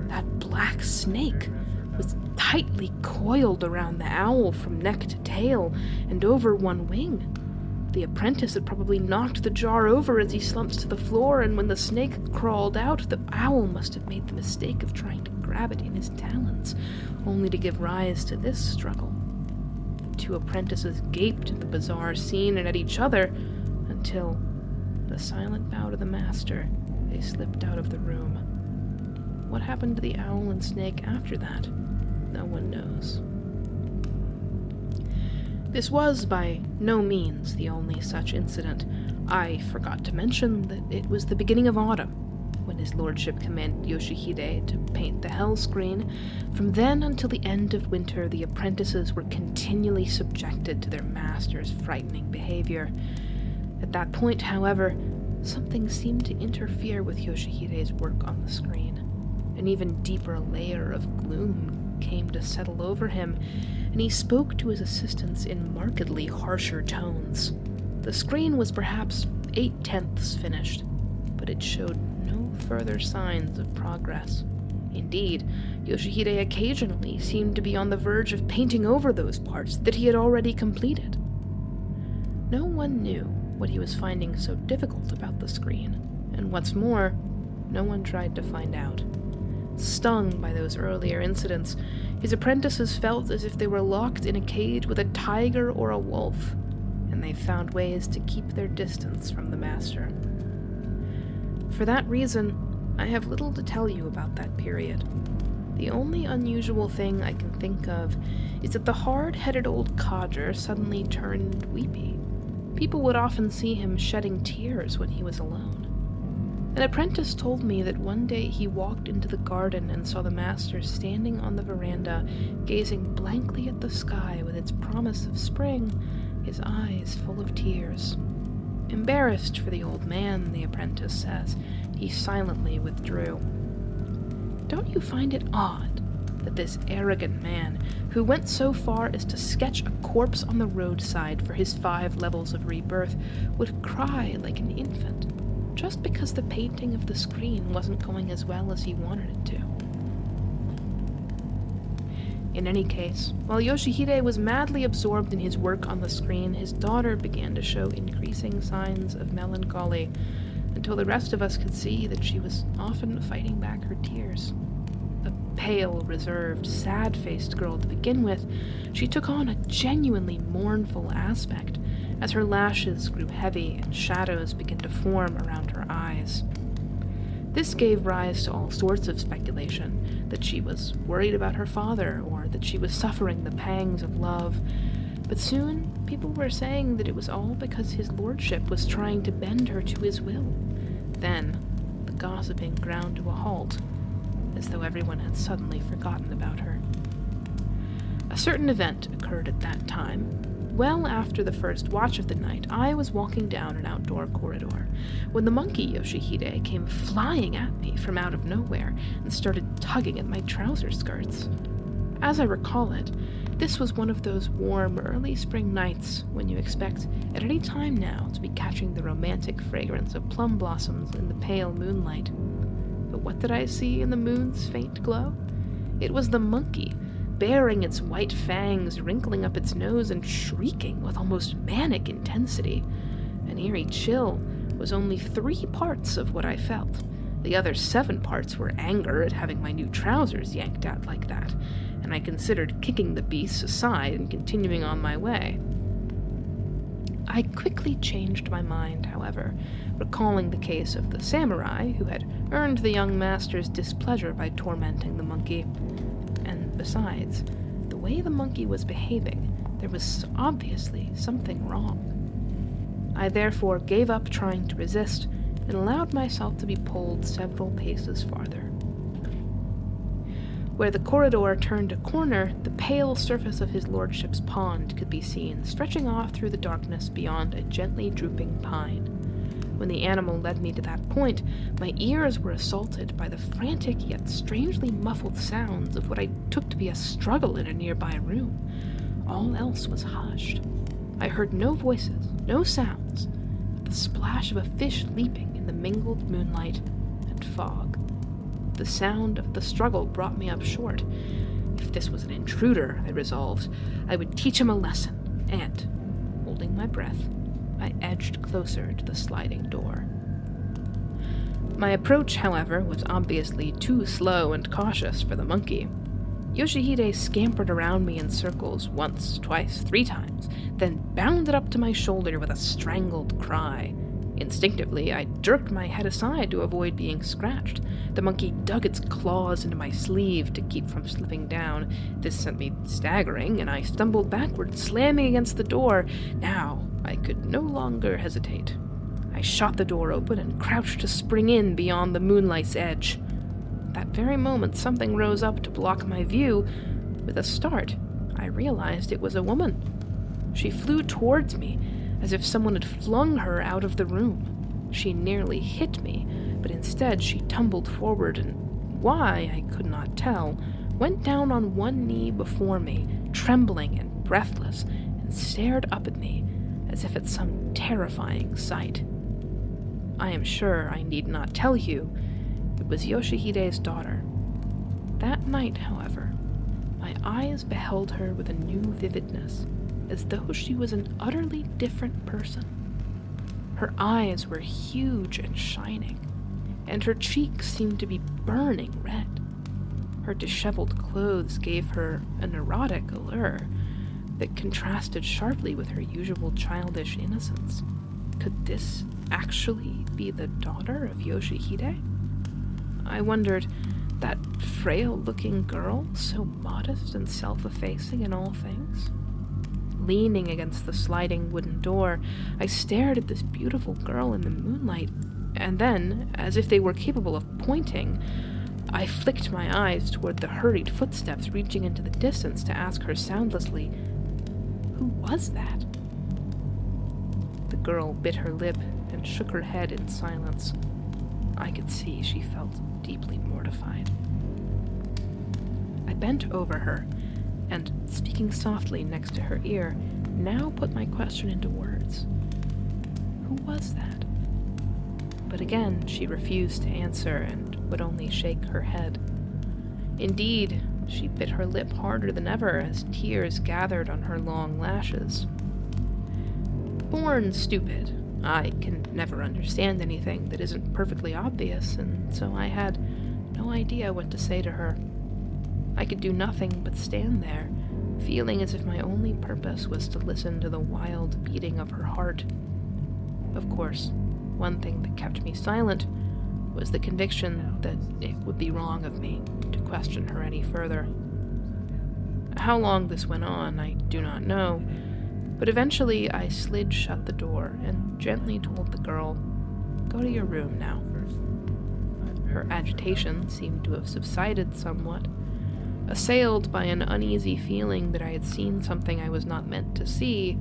That black snake was tightly coiled around the owl from neck to tail and over one wing. The apprentice had probably knocked the jar over as he slumped to the floor, and when the snake crawled out, the owl must have made the mistake of trying to grab it in his talons, only to give rise to this struggle. The two apprentices gaped at the bizarre scene and at each other until, with a silent bow to the master, they slipped out of the room. What happened to the owl and snake after that? No one knows. This was by no means the only such incident. I forgot to mention that it was the beginning of autumn, when his lordship commanded Yoshihide to paint the hell screen. From then until the end of winter, the apprentices were continually subjected to their master's frightening behavior. At that point, however, something seemed to interfere with Yoshihide's work on the screen. An even deeper layer of gloom came to settle over him, and he spoke to his assistants in markedly harsher tones. The screen was perhaps 8/10 finished, but it showed no further signs of progress. Indeed, Yoshihide occasionally seemed to be on the verge of painting over those parts that he had already completed. No one knew what he was finding so difficult about the screen, and what's more, no one tried to find out. Stung by those earlier incidents, his apprentices felt as if they were locked in a cage with a tiger or a wolf, and they found ways to keep their distance from the master. For that reason, I have little to tell you about that period. The only unusual thing I can think of is that the hard-headed old codger suddenly turned weepy. People would often see him shedding tears when he was alone. An apprentice told me that one day he walked into the garden and saw the master standing on the veranda, gazing blankly at the sky with its promise of spring, his eyes full of tears. Embarrassed for the old man, the apprentice says, he silently withdrew. Don't you find it odd that this arrogant man, who went so far as to sketch a corpse on the roadside for his 5 levels of rebirth, would cry like an infant, just because the painting of the screen wasn't going as well as he wanted it to? In any case, while Yoshihide was madly absorbed in his work on the screen, his daughter began to show increasing signs of melancholy, until the rest of us could see that she was often fighting back her tears. A pale, reserved, sad-faced girl to begin with, she took on a genuinely mournful aspect as her lashes grew heavy and shadows began to form around her eyes. This gave rise to all sorts of speculation, that she was worried about her father, or that she was suffering the pangs of love. But soon, people were saying that it was all because his lordship was trying to bend her to his will. Then, the gossiping ground to a halt, as though everyone had suddenly forgotten about her. A certain event occurred at that time. Well after the first watch of the night, I was walking down an outdoor corridor when the monkey Yoshihide came flying at me from out of nowhere and started tugging at my trouser skirts. As I recall it, this was one of those warm, early spring nights when you expect at any time now to be catching the romantic fragrance of plum blossoms in the pale moonlight. But what did I see in the moon's faint glow? It was the monkey, baring its white fangs, wrinkling up its nose, and shrieking with almost manic intensity. An eerie chill was only 3 parts of what I felt. The other 7 parts were anger at having my new trousers yanked out like that, and I considered kicking the beasts aside and continuing on my way. I quickly changed my mind, however, recalling the case of the samurai who had earned the young master's displeasure by tormenting the monkey. And besides, the way the monkey was behaving, there was obviously something wrong. I therefore gave up trying to resist and allowed myself to be pulled several paces farther. Where the corridor turned a corner, the pale surface of his lordship's pond could be seen, stretching off through the darkness beyond a gently drooping pine. When the animal led me to that point, my ears were assaulted by the frantic yet strangely muffled sounds of what I took to be a struggle in a nearby room. All else was hushed. I heard no voices, no sounds, but the splash of a fish leaping in the mingled moonlight and fog. The sound of the struggle brought me up short. If this was an intruder, I resolved, I would teach him a lesson, and, holding my breath, I edged closer to the sliding door. My approach, however, was obviously too slow and cautious for the monkey. Yoshihide scampered around me in circles once, twice, 3 times, then bounded up to my shoulder with a strangled cry. Instinctively, I jerked my head aside to avoid being scratched. The monkey dug its claws into my sleeve to keep from slipping down. This sent me staggering, and I stumbled backward, slamming against the door. Now, I could no longer hesitate. I shot the door open and crouched to spring in beyond the moonlight's edge. At that very moment, something rose up to block my view. With a start, I realized it was a woman. She flew towards me, as if someone had flung her out of the room. She nearly hit me, but instead she tumbled forward and, why I could not tell, went down on one knee before me, trembling and breathless, and stared up at me as if at some terrifying sight. I am sure I need not tell you, it was Yoshihide's daughter. That night, however, my eyes beheld her with a new vividness, as though she was an utterly different person. Her eyes were huge and shining, and her cheeks seemed to be burning red. Her disheveled clothes gave her an erotic allure that contrasted sharply with her usual childish innocence. Could this actually be the daughter of Yoshihide? I wondered, that frail-looking girl, so modest and self-effacing in all things? leaning against the sliding wooden door, I stared at this beautiful girl in the moonlight, and then, as if they were capable of pointing, I flicked my eyes toward the hurried footsteps reaching into the distance to ask her soundlessly, who was that? The girl bit her lip and shook her head in silence. I could see she felt deeply mortified. I bent over her, and, speaking softly next to her ear, now put my question into words. Who was that? But again she refused to answer and would only shake her head. Indeed, she bit her lip harder than ever as tears gathered on her long lashes. Born stupid, I can never understand anything that isn't perfectly obvious, and so I had no idea what to say to her. I could do nothing but stand there, feeling as if my only purpose was to listen to the wild beating of her heart. Of course, one thing that kept me silent was the conviction that it would be wrong of me to question her any further. How long this went on, I do not know, but eventually I slid shut the door and gently told the girl, "Go to your room now." Her agitation seemed to have subsided somewhat, assailed by an uneasy feeling that I had seen something I was not meant to see,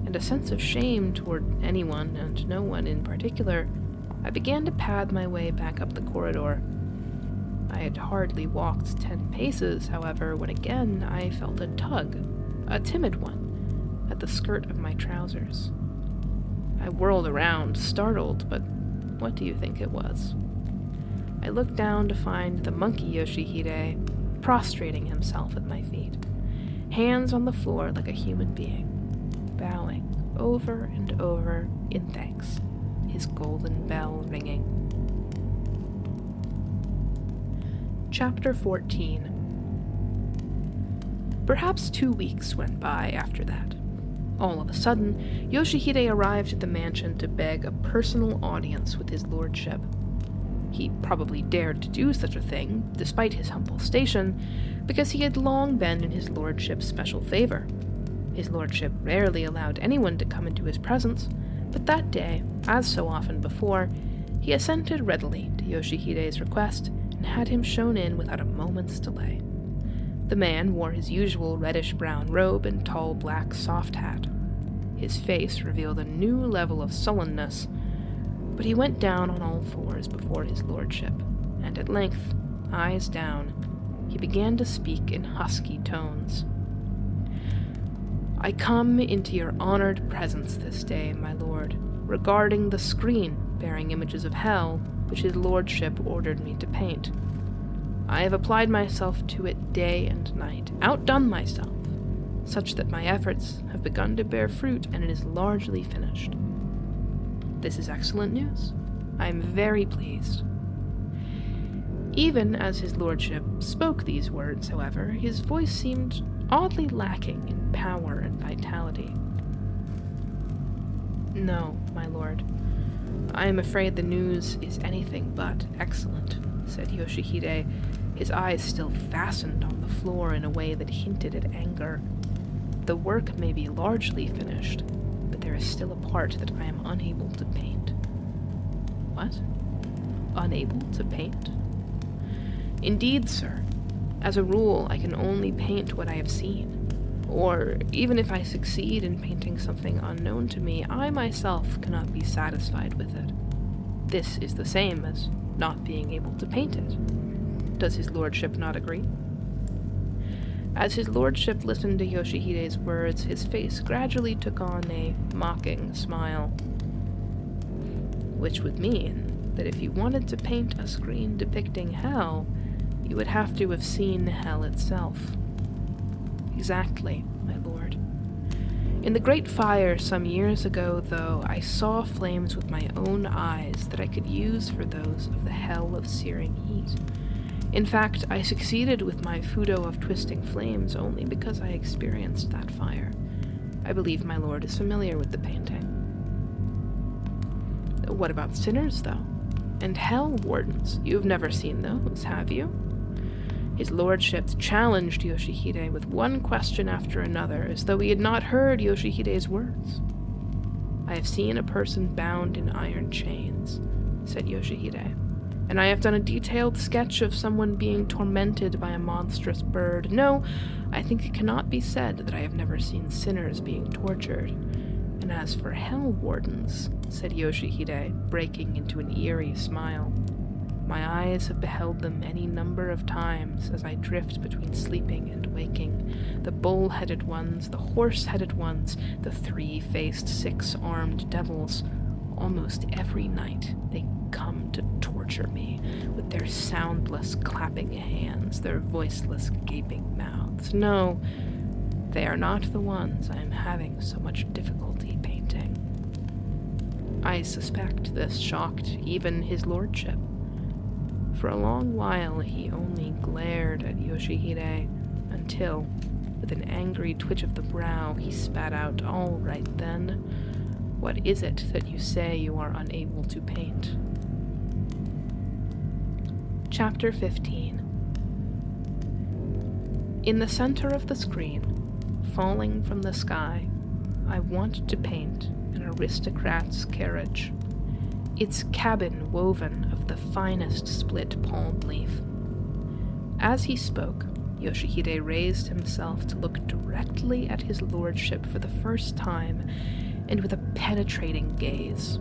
and a sense of shame toward anyone and no one in particular. I began to pad my way back up the corridor. I had hardly walked 10 paces, however, when again I felt a tug, a timid one, at the skirt of my trousers. I whirled around, startled, but what do you think it was? I looked down to find the monkey Yoshihide prostrating himself at my feet, hands on the floor like a human being, bowing over and over in thanks, his golden bell ringing. Chapter 14. Perhaps 2 weeks went by after that. All of a sudden, Yoshihide arrived at the mansion to beg a personal audience with his lordship. He probably dared to do such a thing, despite his humble station, because he had long been in his lordship's special favor. His lordship rarely allowed anyone to come into his presence, but that day, as so often before, he assented readily to Yoshihide's request and had him shown in without a moment's delay. The man wore his usual reddish-brown robe and tall black soft hat. His face revealed a new level of sullenness, but he went down on all fours before his lordship, and at length, eyes down, he began to speak in husky tones. "I come into your honored presence this day, my lord, regarding the screen bearing images of hell which his lordship ordered me to paint. I have applied myself to it day and night, outdone myself, such that my efforts have begun to bear fruit and it is largely finished. This is excellent news. I am very pleased." Even as his lordship spoke these words, however, his voice seemed oddly lacking in power and vitality. "No, my lord. I am afraid the news is anything but excellent," said Yoshihide, his eyes still fastened on the floor in a way that hinted at anger. "The work may be largely finished, but there is still a part that I am unable to paint." "What? Unable to paint?" "Indeed, sir. As a rule, I can only paint what I have seen. Or, even if I succeed in painting something unknown to me, I myself cannot be satisfied with it. This is the same as not being able to paint it. Does his lordship not agree?" As his lordship listened to Yoshihide's words, his face gradually took on a mocking smile, which would mean that if you wanted to paint a screen depicting hell, you would have to have seen hell itself. "Exactly, my lord. In the Great Fire some years ago, though, I saw flames with my own eyes that I could use for those of the hell of searing heat. In fact, I succeeded with my Fudo of twisting flames only because I experienced that fire. I believe my lord is familiar with the painting." "What about sinners, though? And hell wardens? You've never seen those, have you?" His lordship challenged Yoshihide with one question after another, as though he had not heard Yoshihide's words. "I have seen a person bound in iron chains," said Yoshihide, "and I have done a detailed sketch of someone being tormented by a monstrous bird. No, I think it cannot be said that I have never seen sinners being tortured. And as for hell wardens," said Yoshihide, breaking into an eerie smile, "my eyes have beheld them any number of times as I drift between sleeping and waking. The bull-headed ones, the horse-headed ones, the three-faced, six-armed devils. Almost every night they come to torture me with their soundless clapping hands, their voiceless gaping mouths. No, they are not the ones I am having so much difficulty painting." I suspect this shocked even his lordship. For a long while he only glared at Yoshihide until, with an angry twitch of the brow, he spat out, "All right then. What is it that you say you are unable to paint?" Chapter 15. In the center of the screen, falling from the sky, I want to paint an aristocrat's carriage. Its cabin woven of the finest split palm leaf. As he spoke, Yoshihide raised himself to look directly at his lordship for the first time, and with a penetrating gaze.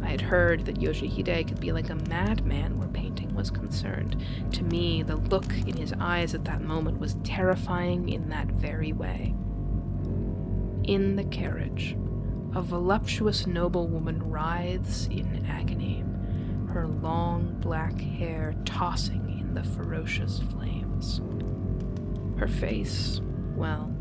I had heard that Yoshihide could be like a madman where painting was concerned. To me, the look in his eyes at that moment was terrifying in that very way. In the carriage, a voluptuous noblewoman writhes in agony, her long black hair tossing in the ferocious flames. Her face, well,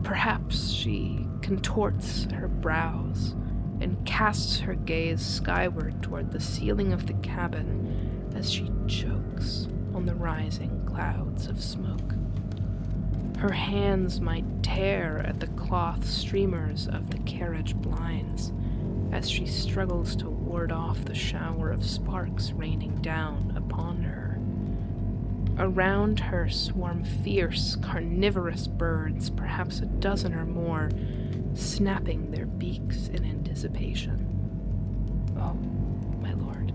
perhaps she contorts her brows and casts her gaze skyward toward the ceiling of the cabin as she chokes on the rising clouds of smoke. Her hands might tear at the cloth streamers of the carriage blinds as she struggles to ward off the shower of sparks raining down upon her. Around her swarm fierce, carnivorous birds, perhaps a dozen or more, snapping their beaks in anticipation. Oh, my lord.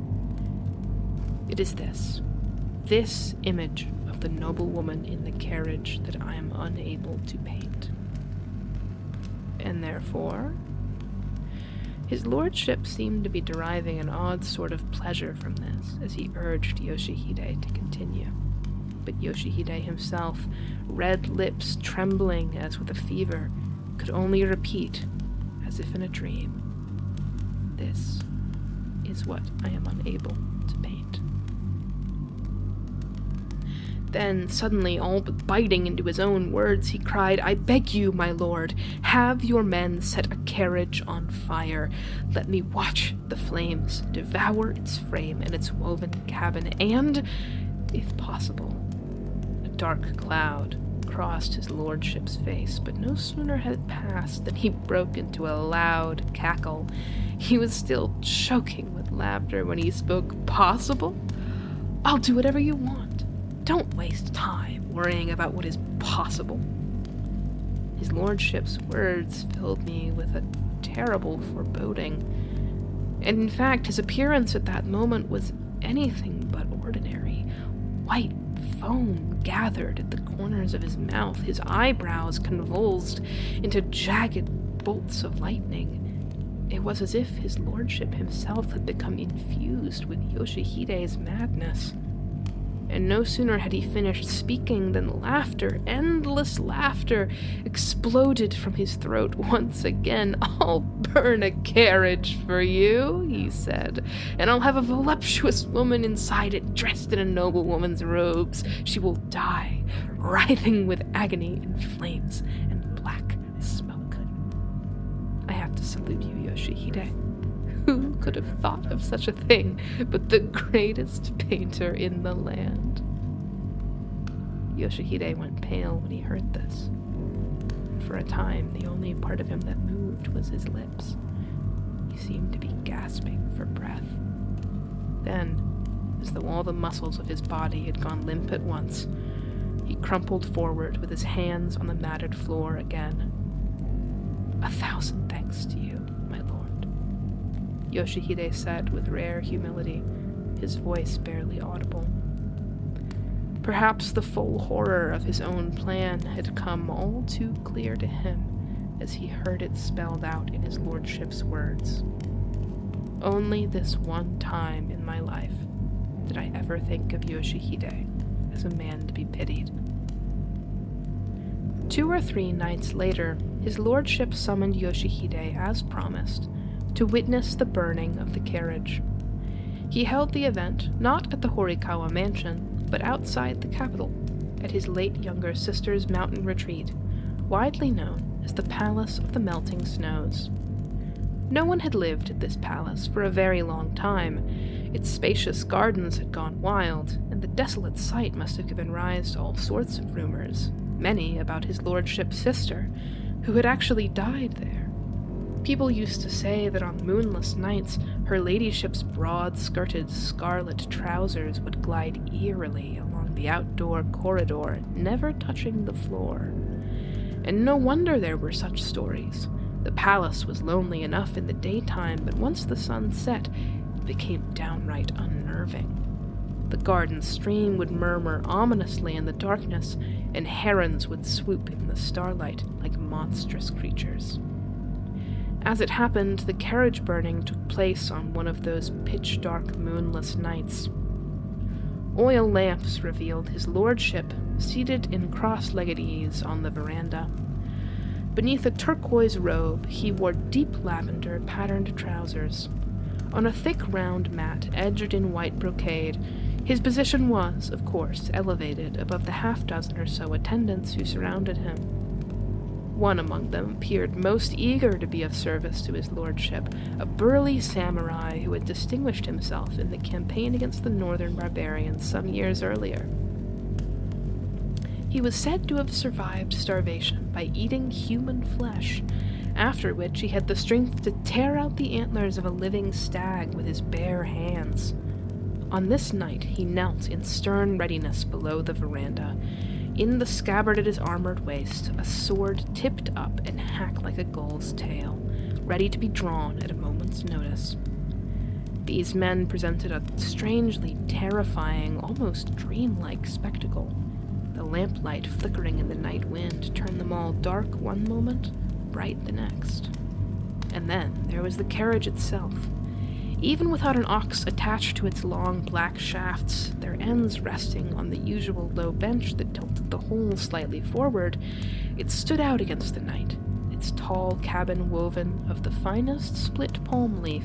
It is this image of the noblewoman in the carriage that I am unable to paint. And therefore, his lordship seemed to be deriving an odd sort of pleasure from this as he urged Yoshihide to continue. But Yoshihide himself, red lips trembling as with a fever, could only repeat, as if in a dream, "This is what I am unable to paint." Then, suddenly, all but biting into his own words, he cried, "I beg you, my lord, have your men set a carriage on fire. Let me watch the flames devour its frame and its woven cabin, and, if possible..." A dark cloud crossed his lordship's face, but no sooner had it passed than he broke into a loud cackle. He was still choking with laughter when he spoke. "Possible? I'll do whatever you want. Don't waste time worrying about what is possible." His lordship's words filled me with a terrible foreboding, and in fact his appearance at that moment was anything but ordinary. White foam gathered at the corners of his mouth, his eyebrows convulsed into jagged bolts of lightning. It was as if his lordship himself had become infused with Yoshihide's madness. And no sooner had he finished speaking than laughter, endless laughter, exploded from his throat once again. "I'll burn a carriage for you," he said, "and I'll have a voluptuous woman inside it, dressed in a noblewoman's robes. She will die, writhing with agony in flames and black smoke." I have to salute you, Yoshihide. Who could have thought of such a thing but the greatest painter in the land? Yoshihide went pale when he heard this. And for a time, the only part of him that moved was his lips. He seemed to be gasping for breath. Then, as though all the muscles of his body had gone limp at once, He crumpled forward with his hands on the matted floor again. 1,000 thanks to you, my lord, Yoshihide said with rare humility, his voice barely audible. Perhaps the full horror of his own plan had come all too clear to him as he heard it spelled out in his lordship's words. Only this one time in my life did I ever think of Yoshihide as a man to be pitied. 2 or 3 nights later, his lordship summoned Yoshihide as promised to witness the burning of the carriage. He held the event not at the Horikawa mansion, but outside the capital, at his late younger sister's mountain retreat, widely known as the Palace of the Melting Snows. No one had lived at this palace for a very long time. Its spacious gardens had gone wild, and the desolate site must have given rise to all sorts of rumors, many about his lordship's sister, who had actually died there. People used to say that on moonless nights her ladyship's broad-skirted scarlet trousers would glide eerily along the outdoor corridor, never touching the floor. And no wonder there were such stories. The palace was lonely enough in the daytime, but once the sun set, it became downright unnerving. The garden stream would murmur ominously in the darkness, and herons would swoop in the starlight like monstrous creatures. As it happened, the carriage burning took place on one of those pitch-dark, moonless nights. Oil lamps revealed his lordship seated in cross-legged ease on the veranda. Beneath a turquoise robe, he wore deep lavender patterned trousers. On a thick round mat edged in white brocade, his position was, of course, elevated above the half-dozen or so attendants who surrounded him. One among them appeared most eager to be of service to his lordship, a burly samurai who had distinguished himself in the campaign against the northern barbarians some years earlier. He was said to have survived starvation by eating human flesh, after which he had the strength to tear out the antlers of a living stag with his bare hands. On this night he knelt in stern readiness below the veranda. In the scabbard at his armored waist, a sword tipped up and hacked like a gull's tail, ready to be drawn at a moment's notice. These men presented a strangely terrifying, almost dreamlike spectacle. The lamplight flickering in the night wind turned them all dark one moment, bright the next. And then there was the carriage itself. Even without an ox attached to its long black shafts, their ends resting on the usual low bench that tilted the whole slightly forward, it stood out against the night, its tall cabin woven of the finest split palm leaf,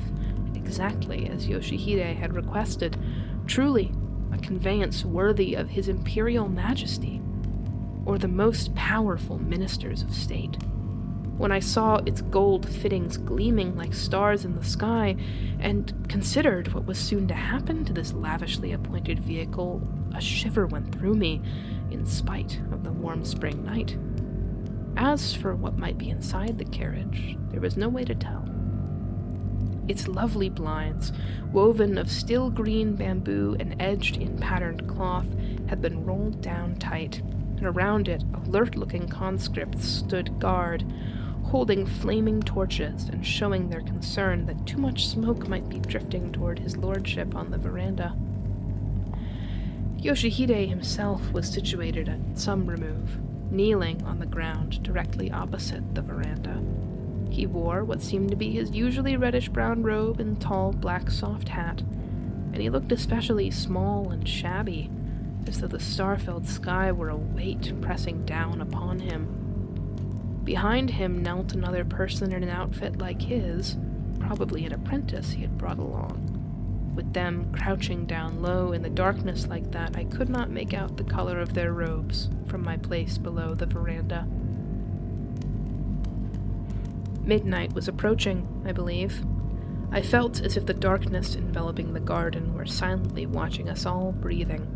exactly as Yoshihide had requested, truly a conveyance worthy of his imperial majesty, or the most powerful ministers of state. When I saw its gold fittings gleaming like stars in the sky, and considered what was soon to happen to this lavishly appointed vehicle, a shiver went through me, in spite of the warm spring night. As for what might be inside the carriage, there was no way to tell. Its lovely blinds, woven of still green bamboo and edged in patterned cloth, had been rolled down tight, and around it alert-looking conscripts stood guard, holding flaming torches and showing their concern that too much smoke might be drifting toward his lordship on the veranda. Yoshihide himself was situated at some remove, kneeling on the ground directly opposite the veranda. He wore what seemed to be his usually reddish-brown robe and tall black soft hat, and he looked especially small and shabby, as though the star-filled sky were a weight pressing down upon him. Behind him knelt another person in an outfit like his, probably an apprentice he had brought along. With them crouching down low in the darkness like that, I could not make out the color of their robes from my place below the veranda. Midnight was approaching, I believe. I felt as if the darkness enveloping the garden were silently watching us all breathing,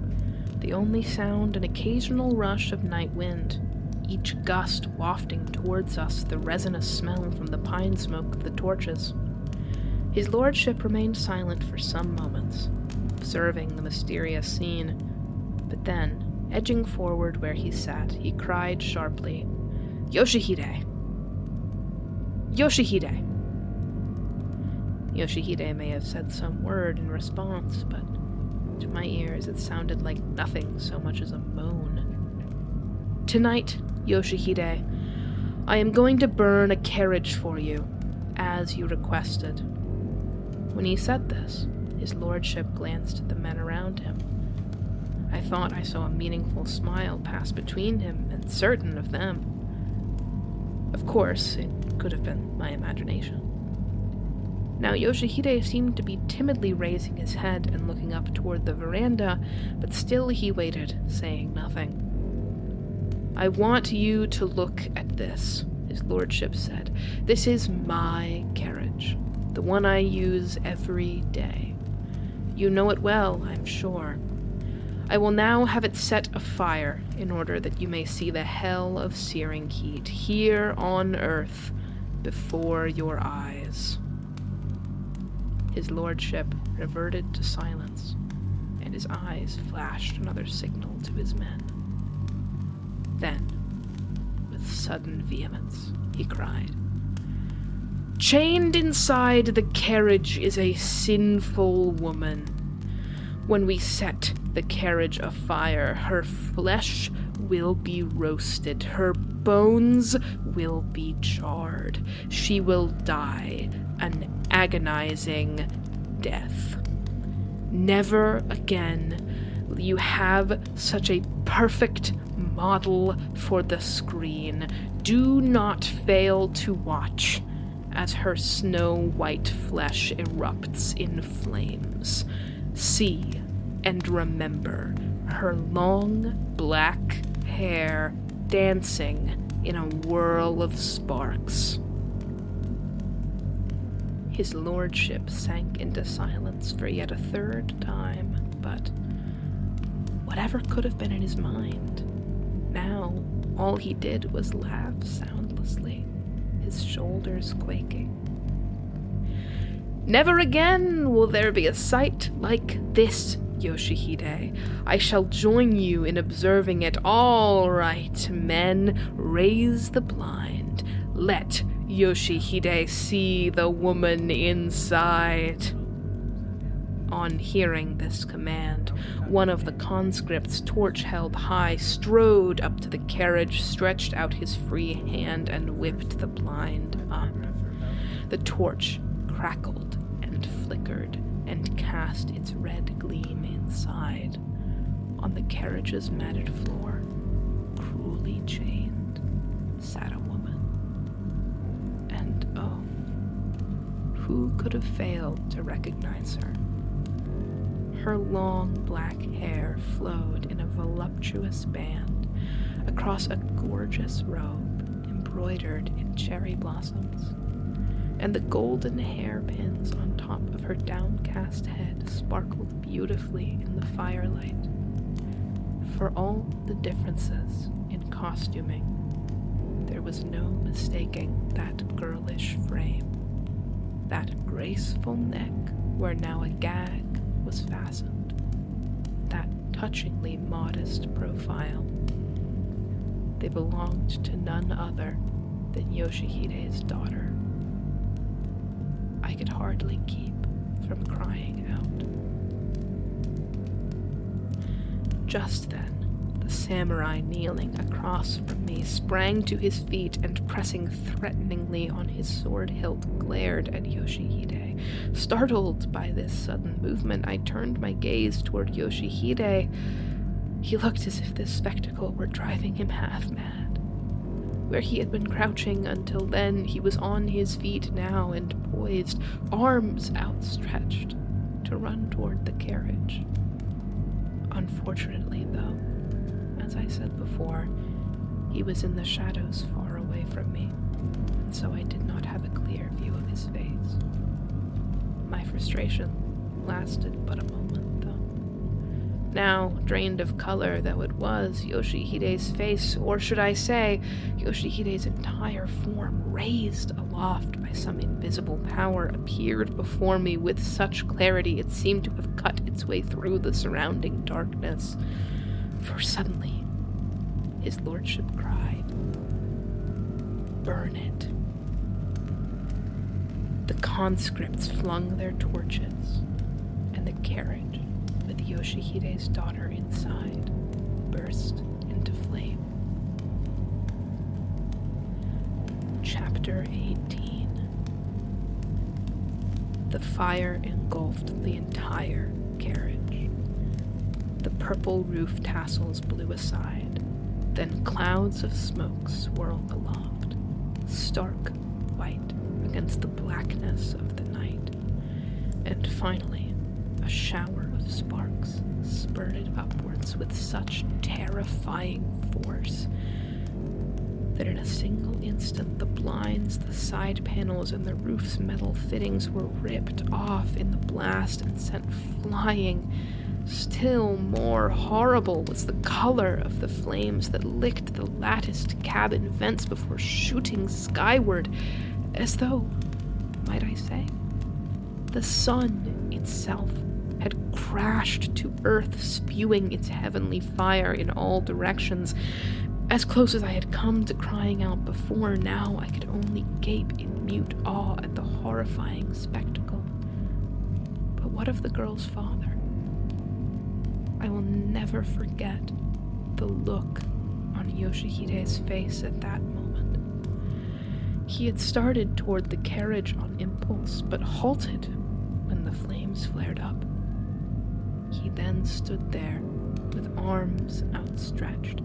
the only sound an occasional rush of night wind, each gust wafting towards us the resinous smell from the pine smoke of the torches. His lordship remained silent for some moments, observing the mysterious scene, but then, Edging forward where he sat, he cried sharply, "Yoshihide! Yoshihide!" Yoshihide may have said some word in response, but to my ears it sounded like nothing so much as a moan. "Tonight, Yoshihide, I am going to burn a carriage for you, as you requested." When he said this, his lordship glanced at the men around him. I thought I saw a meaningful smile pass between him and certain of them. Of course, it could have been my imagination. Now Yoshihide seemed to be timidly raising his head and looking up toward the veranda, but still he waited, saying nothing. "I want you to look at this," his lordship said. "This is my carriage, the one I use every day. You know it well, I'm sure. I will now have it set afire in order that you may see the hell of searing heat here on earth before your eyes." His lordship reverted to silence, and his eyes flashed another signal to his men. Then, with sudden vehemence, he cried, "Chained inside the carriage is a sinful woman. When we set the carriage afire, her flesh will be roasted, her bones will be charred. She will die an agonizing death. Never again will you have such a perfect model for the screen. Do not fail to watch as her snow-white flesh erupts in flames. See and remember her long black hair dancing in a whirl of sparks." His lordship sank into silence for yet a third time, but whatever could have been in his mind, now all he did was laugh soundlessly, his shoulders quaking. "Never again will there be a sight like this, Yoshihide. I shall join you in observing it. All right, men, raise the blind. Let Yoshihide see the woman inside." On hearing this command, one of the conscripts, torch held high, strode up to the carriage, stretched out his free hand, and whipped the blind up. The torch crackled and flickered and cast its red gleam inside. On the carriage's matted floor, cruelly chained, sat a woman. And oh, who could have failed to recognize her? Her long black hair flowed in a voluptuous band across a gorgeous robe embroidered in cherry blossoms, and the golden hairpins on top of her downcast head sparkled beautifully in the firelight. For all the differences in costuming, there was no mistaking that girlish frame, that graceful neck where now a gag was fastened, that touchingly modest profile. They belonged to none other than Yoshihide's daughter. I could hardly keep from crying out. Just then, the samurai kneeling across from me sprang to his feet and, pressing threateningly on his sword hilt, glared at Yoshihide. Startled by this sudden movement, I turned my gaze toward Yoshihide. He looked as if this spectacle were driving him half mad. Where he had been crouching until then, he was on his feet now and poised, arms outstretched, to run toward the carriage. Unfortunately, though, as I said before, he was in the shadows far away from me, and so I did not have a clear view of his face. My frustration lasted but a moment, though. Now, drained of color though it was, Yoshihide's face, or should I say, Yoshihide's entire form, raised aloft by some invisible power, appeared before me with such clarity it seemed to have cut its way through the surrounding darkness. For suddenly, his lordship cried, "Burn it." The conscripts flung their torches, and the carriage with Yoshihide's daughter inside burst into flame. Chapter 18. The fire engulfed the entire carriage. The purple roof tassels blew aside, then clouds of smoke swirled aloft, stark white against the blackness of the night, and finally a shower of sparks spurted upwards with such terrifying force that in a single instant the blinds, the side panels, and the roof's metal fittings were ripped off in the blast and sent flying. Still more horrible was the color of the flames that licked the latticed cabin vents before shooting skyward, as though, might I say, the sun itself had crashed to earth, spewing its heavenly fire in all directions. As close as I had come to crying out before, now I could only gape in mute awe at the horrifying spectacle. But what of the girl's father? I will never forget the look on Yoshihide's face at that moment. He had started toward the carriage on impulse, but halted when the flames flared up. He then stood there with arms outstretched,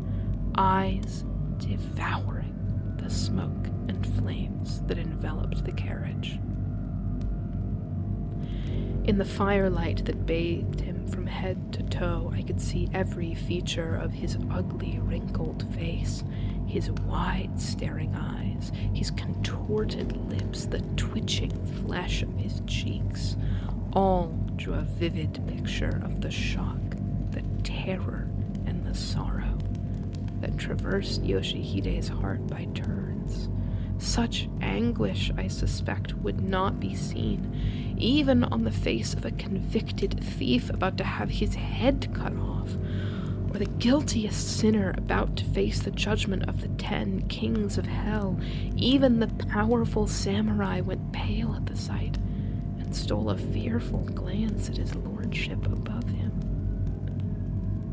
eyes devouring the smoke and flames that enveloped the carriage. In the firelight that bathed him from head to toe, I could see every feature of his ugly, wrinkled face, his wide, staring eyes, his contorted lips, the twitching flesh of his cheeks. All drew a vivid picture of the shock, the terror, and the sorrow that traversed Yoshihide's heart by turns. Such anguish, I suspect, would not be seen, even on the face of a convicted thief about to have his head cut off, or the guiltiest sinner about to face the judgment of the 10 kings of hell. Even the powerful samurai went pale at the sight, and stole a fearful glance at his lordship above him.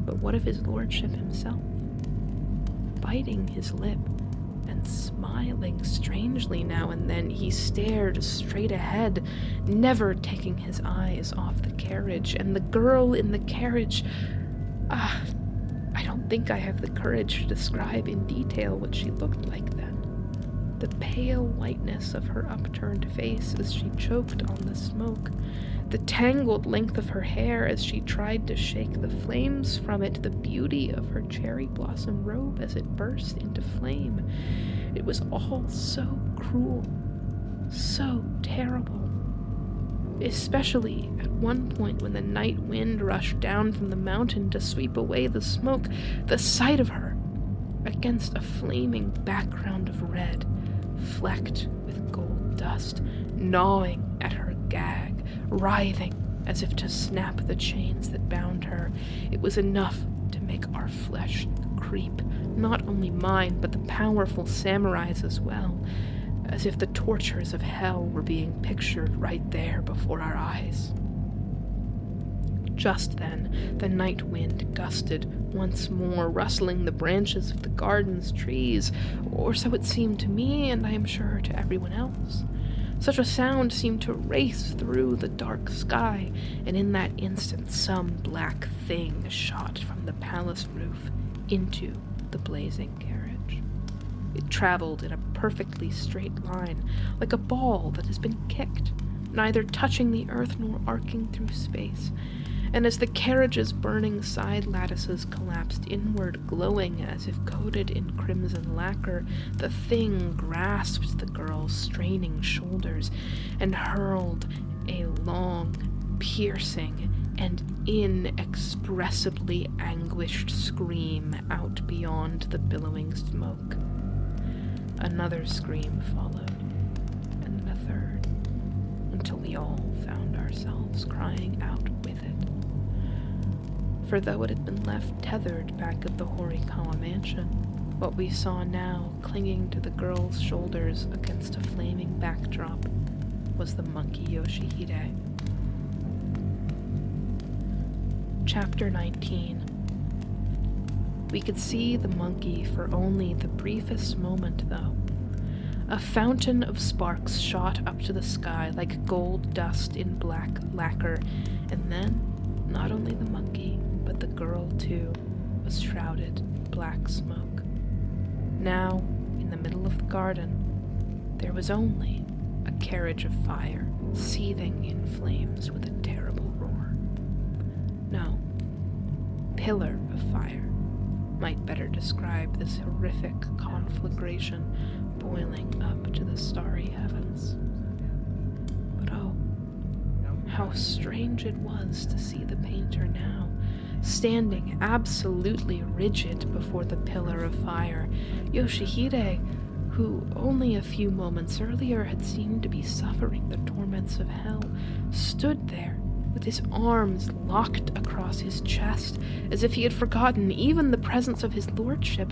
But what of his lordship himself? Biting his lip, and smiling strangely now and then, he stared straight ahead, never taking his eyes off the carriage, and the girl in the carriage. I don't think I have the courage to describe in detail what she looked like then. The pale whiteness of her upturned face as she choked on the smoke, the tangled length of her hair as she tried to shake the flames from it, the beauty of her cherry blossom robe as it burst into flame. It was all so cruel, so terrible. Especially at one point when the night wind rushed down from the mountain to sweep away the smoke, the sight of her against a flaming background of red, flecked with gold dust, gnawing at her gag, writhing as if to snap the chains that bound her. It was enough to make our flesh creep, not only mine, but the powerful samurai's as well, as if the tortures of hell were being pictured right there before our eyes. Just then, the night wind gusted once more, rustling the branches of the garden's trees, or so it seemed to me, and I am sure to everyone else. Such a sound seemed to race through the dark sky, and in that instant some black thing shot from the palace roof into the blazing carriage. It traveled in a perfectly straight line, like a ball that has been kicked, neither touching the earth nor arcing through space. And as the carriage's burning side lattices collapsed inward, glowing as if coated in crimson lacquer, the thing grasped the girl's straining shoulders and hurled a long, piercing, and inexpressibly anguished scream out beyond the billowing smoke. Another scream followed, and then a third, until we all found ourselves crying out with it. For though it had been left tethered back at the Horikawa mansion, what we saw now clinging to the girl's shoulders against a flaming backdrop was the monkey Yoshihide. Chapter 19. We could see the monkey for only the briefest moment, though. A fountain of sparks shot up to the sky like gold dust in black lacquer, and then not only the monkey, but the girl too, was shrouded in black smoke. Now, in the middle of the garden, there was only a carriage of fire, seething in flames with a terrible roar. No, pillar of fire might better describe this horrific conflagration boiling up to the starry heavens. But oh, how strange it was to see the painter now, standing absolutely rigid before the pillar of fire. Yoshihide, who only a few moments earlier had seemed to be suffering the torments of hell, stood there with his arms locked across his chest, as if he had forgotten even the presence of his lordship,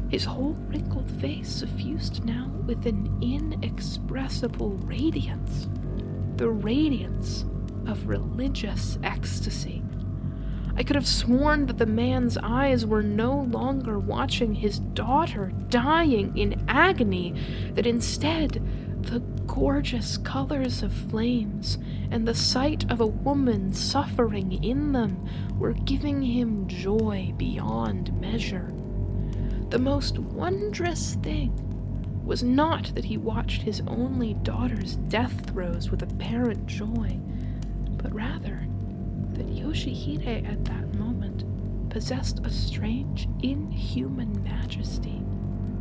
his whole wrinkled face suffused now with an inexpressible radiance, the radiance of religious ecstasy. I could have sworn that the man's eyes were no longer watching his daughter dying in agony, that instead the gorgeous colors of flames and the sight of a woman suffering in them were giving him joy beyond measure. The most wondrous thing was not that he watched his only daughter's death throes with apparent joy, but rather that Yoshihide at that moment possessed a strange, inhuman majesty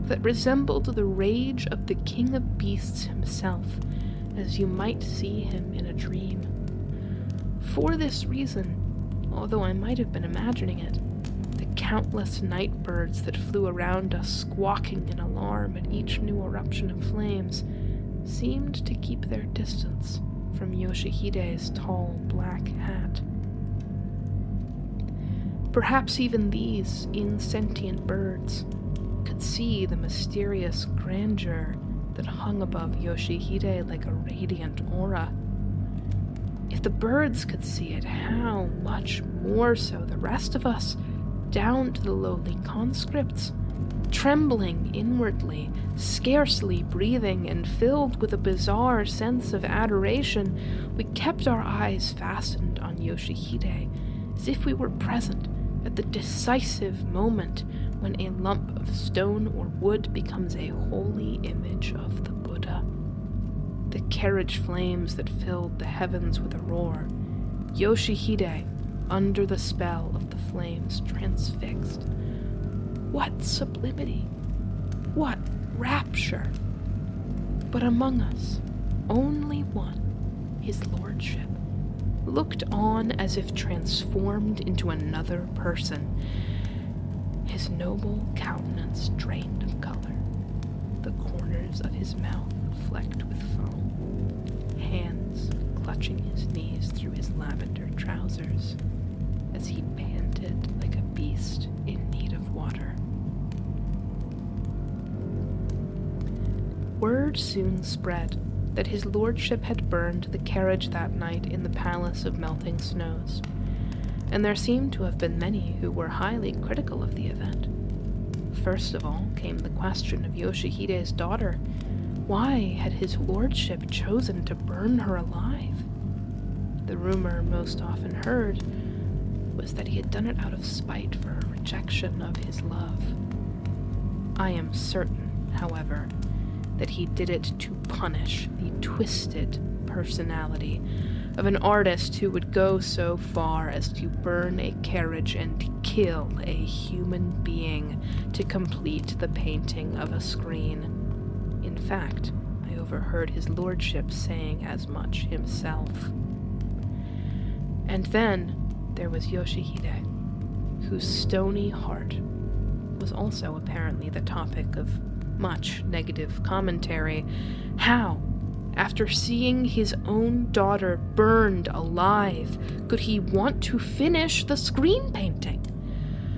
that resembled the rage of the king of beasts himself, as you might see him in a dream. For this reason, although I might have been imagining it, the countless night birds that flew around us squawking in alarm at each new eruption of flames seemed to keep their distance from Yoshihide's tall black hat. Perhaps even these insentient birds could see the mysterious grandeur that hung above Yoshihide like a radiant aura. If the birds could see it, how much more so the rest of us, down to the lowly conscripts, trembling inwardly, scarcely breathing, and filled with a bizarre sense of adoration, we kept our eyes fastened on Yoshihide, as if we were present at the decisive moment when a lump of stone or wood becomes a holy image of the Buddha. The carriage flames that filled the heavens with a roar, Yoshihide, under the spell of the flames, transfixed. What sublimity! What rapture! But among us, only one, his lordship, looked on as if transformed into another person, his noble countenance drained of color, the corners of his mouth flecked with foam, hands clutching his knees through his lavender trousers, as he panted like a beast in need of water. Word soon spread that his lordship had burned the carriage that night in the Palace of Melting Snows, and there seemed to have been many who were highly critical of the event. First of all came the question of Yoshihide's daughter. Why had his lordship chosen to burn her alive? The rumor most often heard was that he had done it out of spite for her rejection of his love. I am certain, however, that he did it to punish the twisted personality of an artist who would go so far as to burn a carriage and kill a human being to complete the painting of a screen. In fact, I overheard his lordship saying as much himself. And then there was Yoshihide, whose stony heart was also apparently the topic of much negative commentary. How After seeing his own daughter burned alive, could he want to finish the screen painting?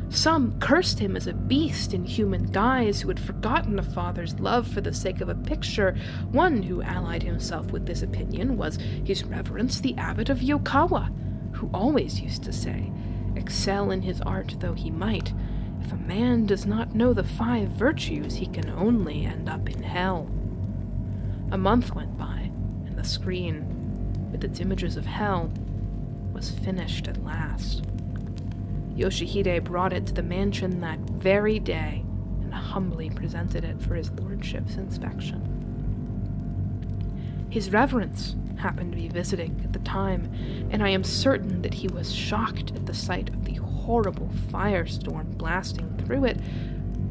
Some cursed him as a beast in human guise who had forgotten a father's love for the sake of a picture. One who allied himself with this opinion was His Reverence the Abbot of Yokawa, who always used to say, "Excel in his art though he might, if a man does not know the 5 virtues, he can only end up in hell." A month went by, and the screen, with its images of hell, was finished at last. Yoshihide brought it to the mansion that very day and humbly presented it for his lordship's inspection. His Reverence happened to be visiting at the time, and I am certain that he was shocked at the sight of the horrible firestorm blasting through it.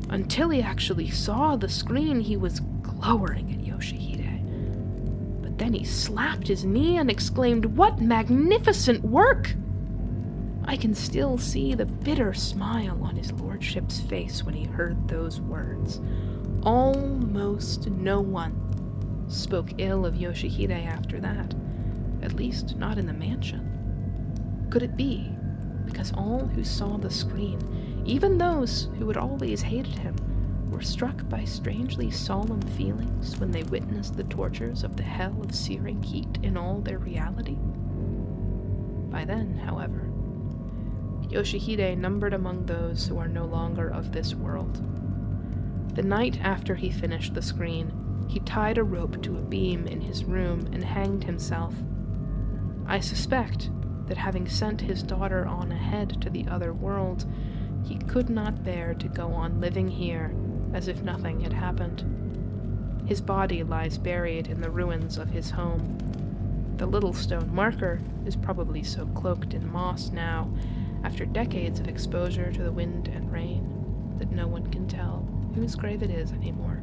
Until he actually saw the screen, he was glowering at Yoshihide. But then he slapped his knee and exclaimed, "What magnificent work!" I can still see the bitter smile on his lordship's face when he heard those words. Almost no one spoke ill of Yoshihide after that, at least not in the mansion. Could it be because all who saw the screen, even those who had always hated him, were struck by strangely solemn feelings when they witnessed the tortures of the hell of searing heat in all their reality? By then, however, Yoshihide numbered among those who are no longer of this world. The night after he finished the screen, he tied a rope to a beam in his room and hanged himself. I suspect that having sent his daughter on ahead to the other world, he could not bear to go on living here as if nothing had happened. His body lies buried in the ruins of his home. The little stone marker is probably so cloaked in moss now, after decades of exposure to the wind and rain, that no one can tell whose grave it is anymore.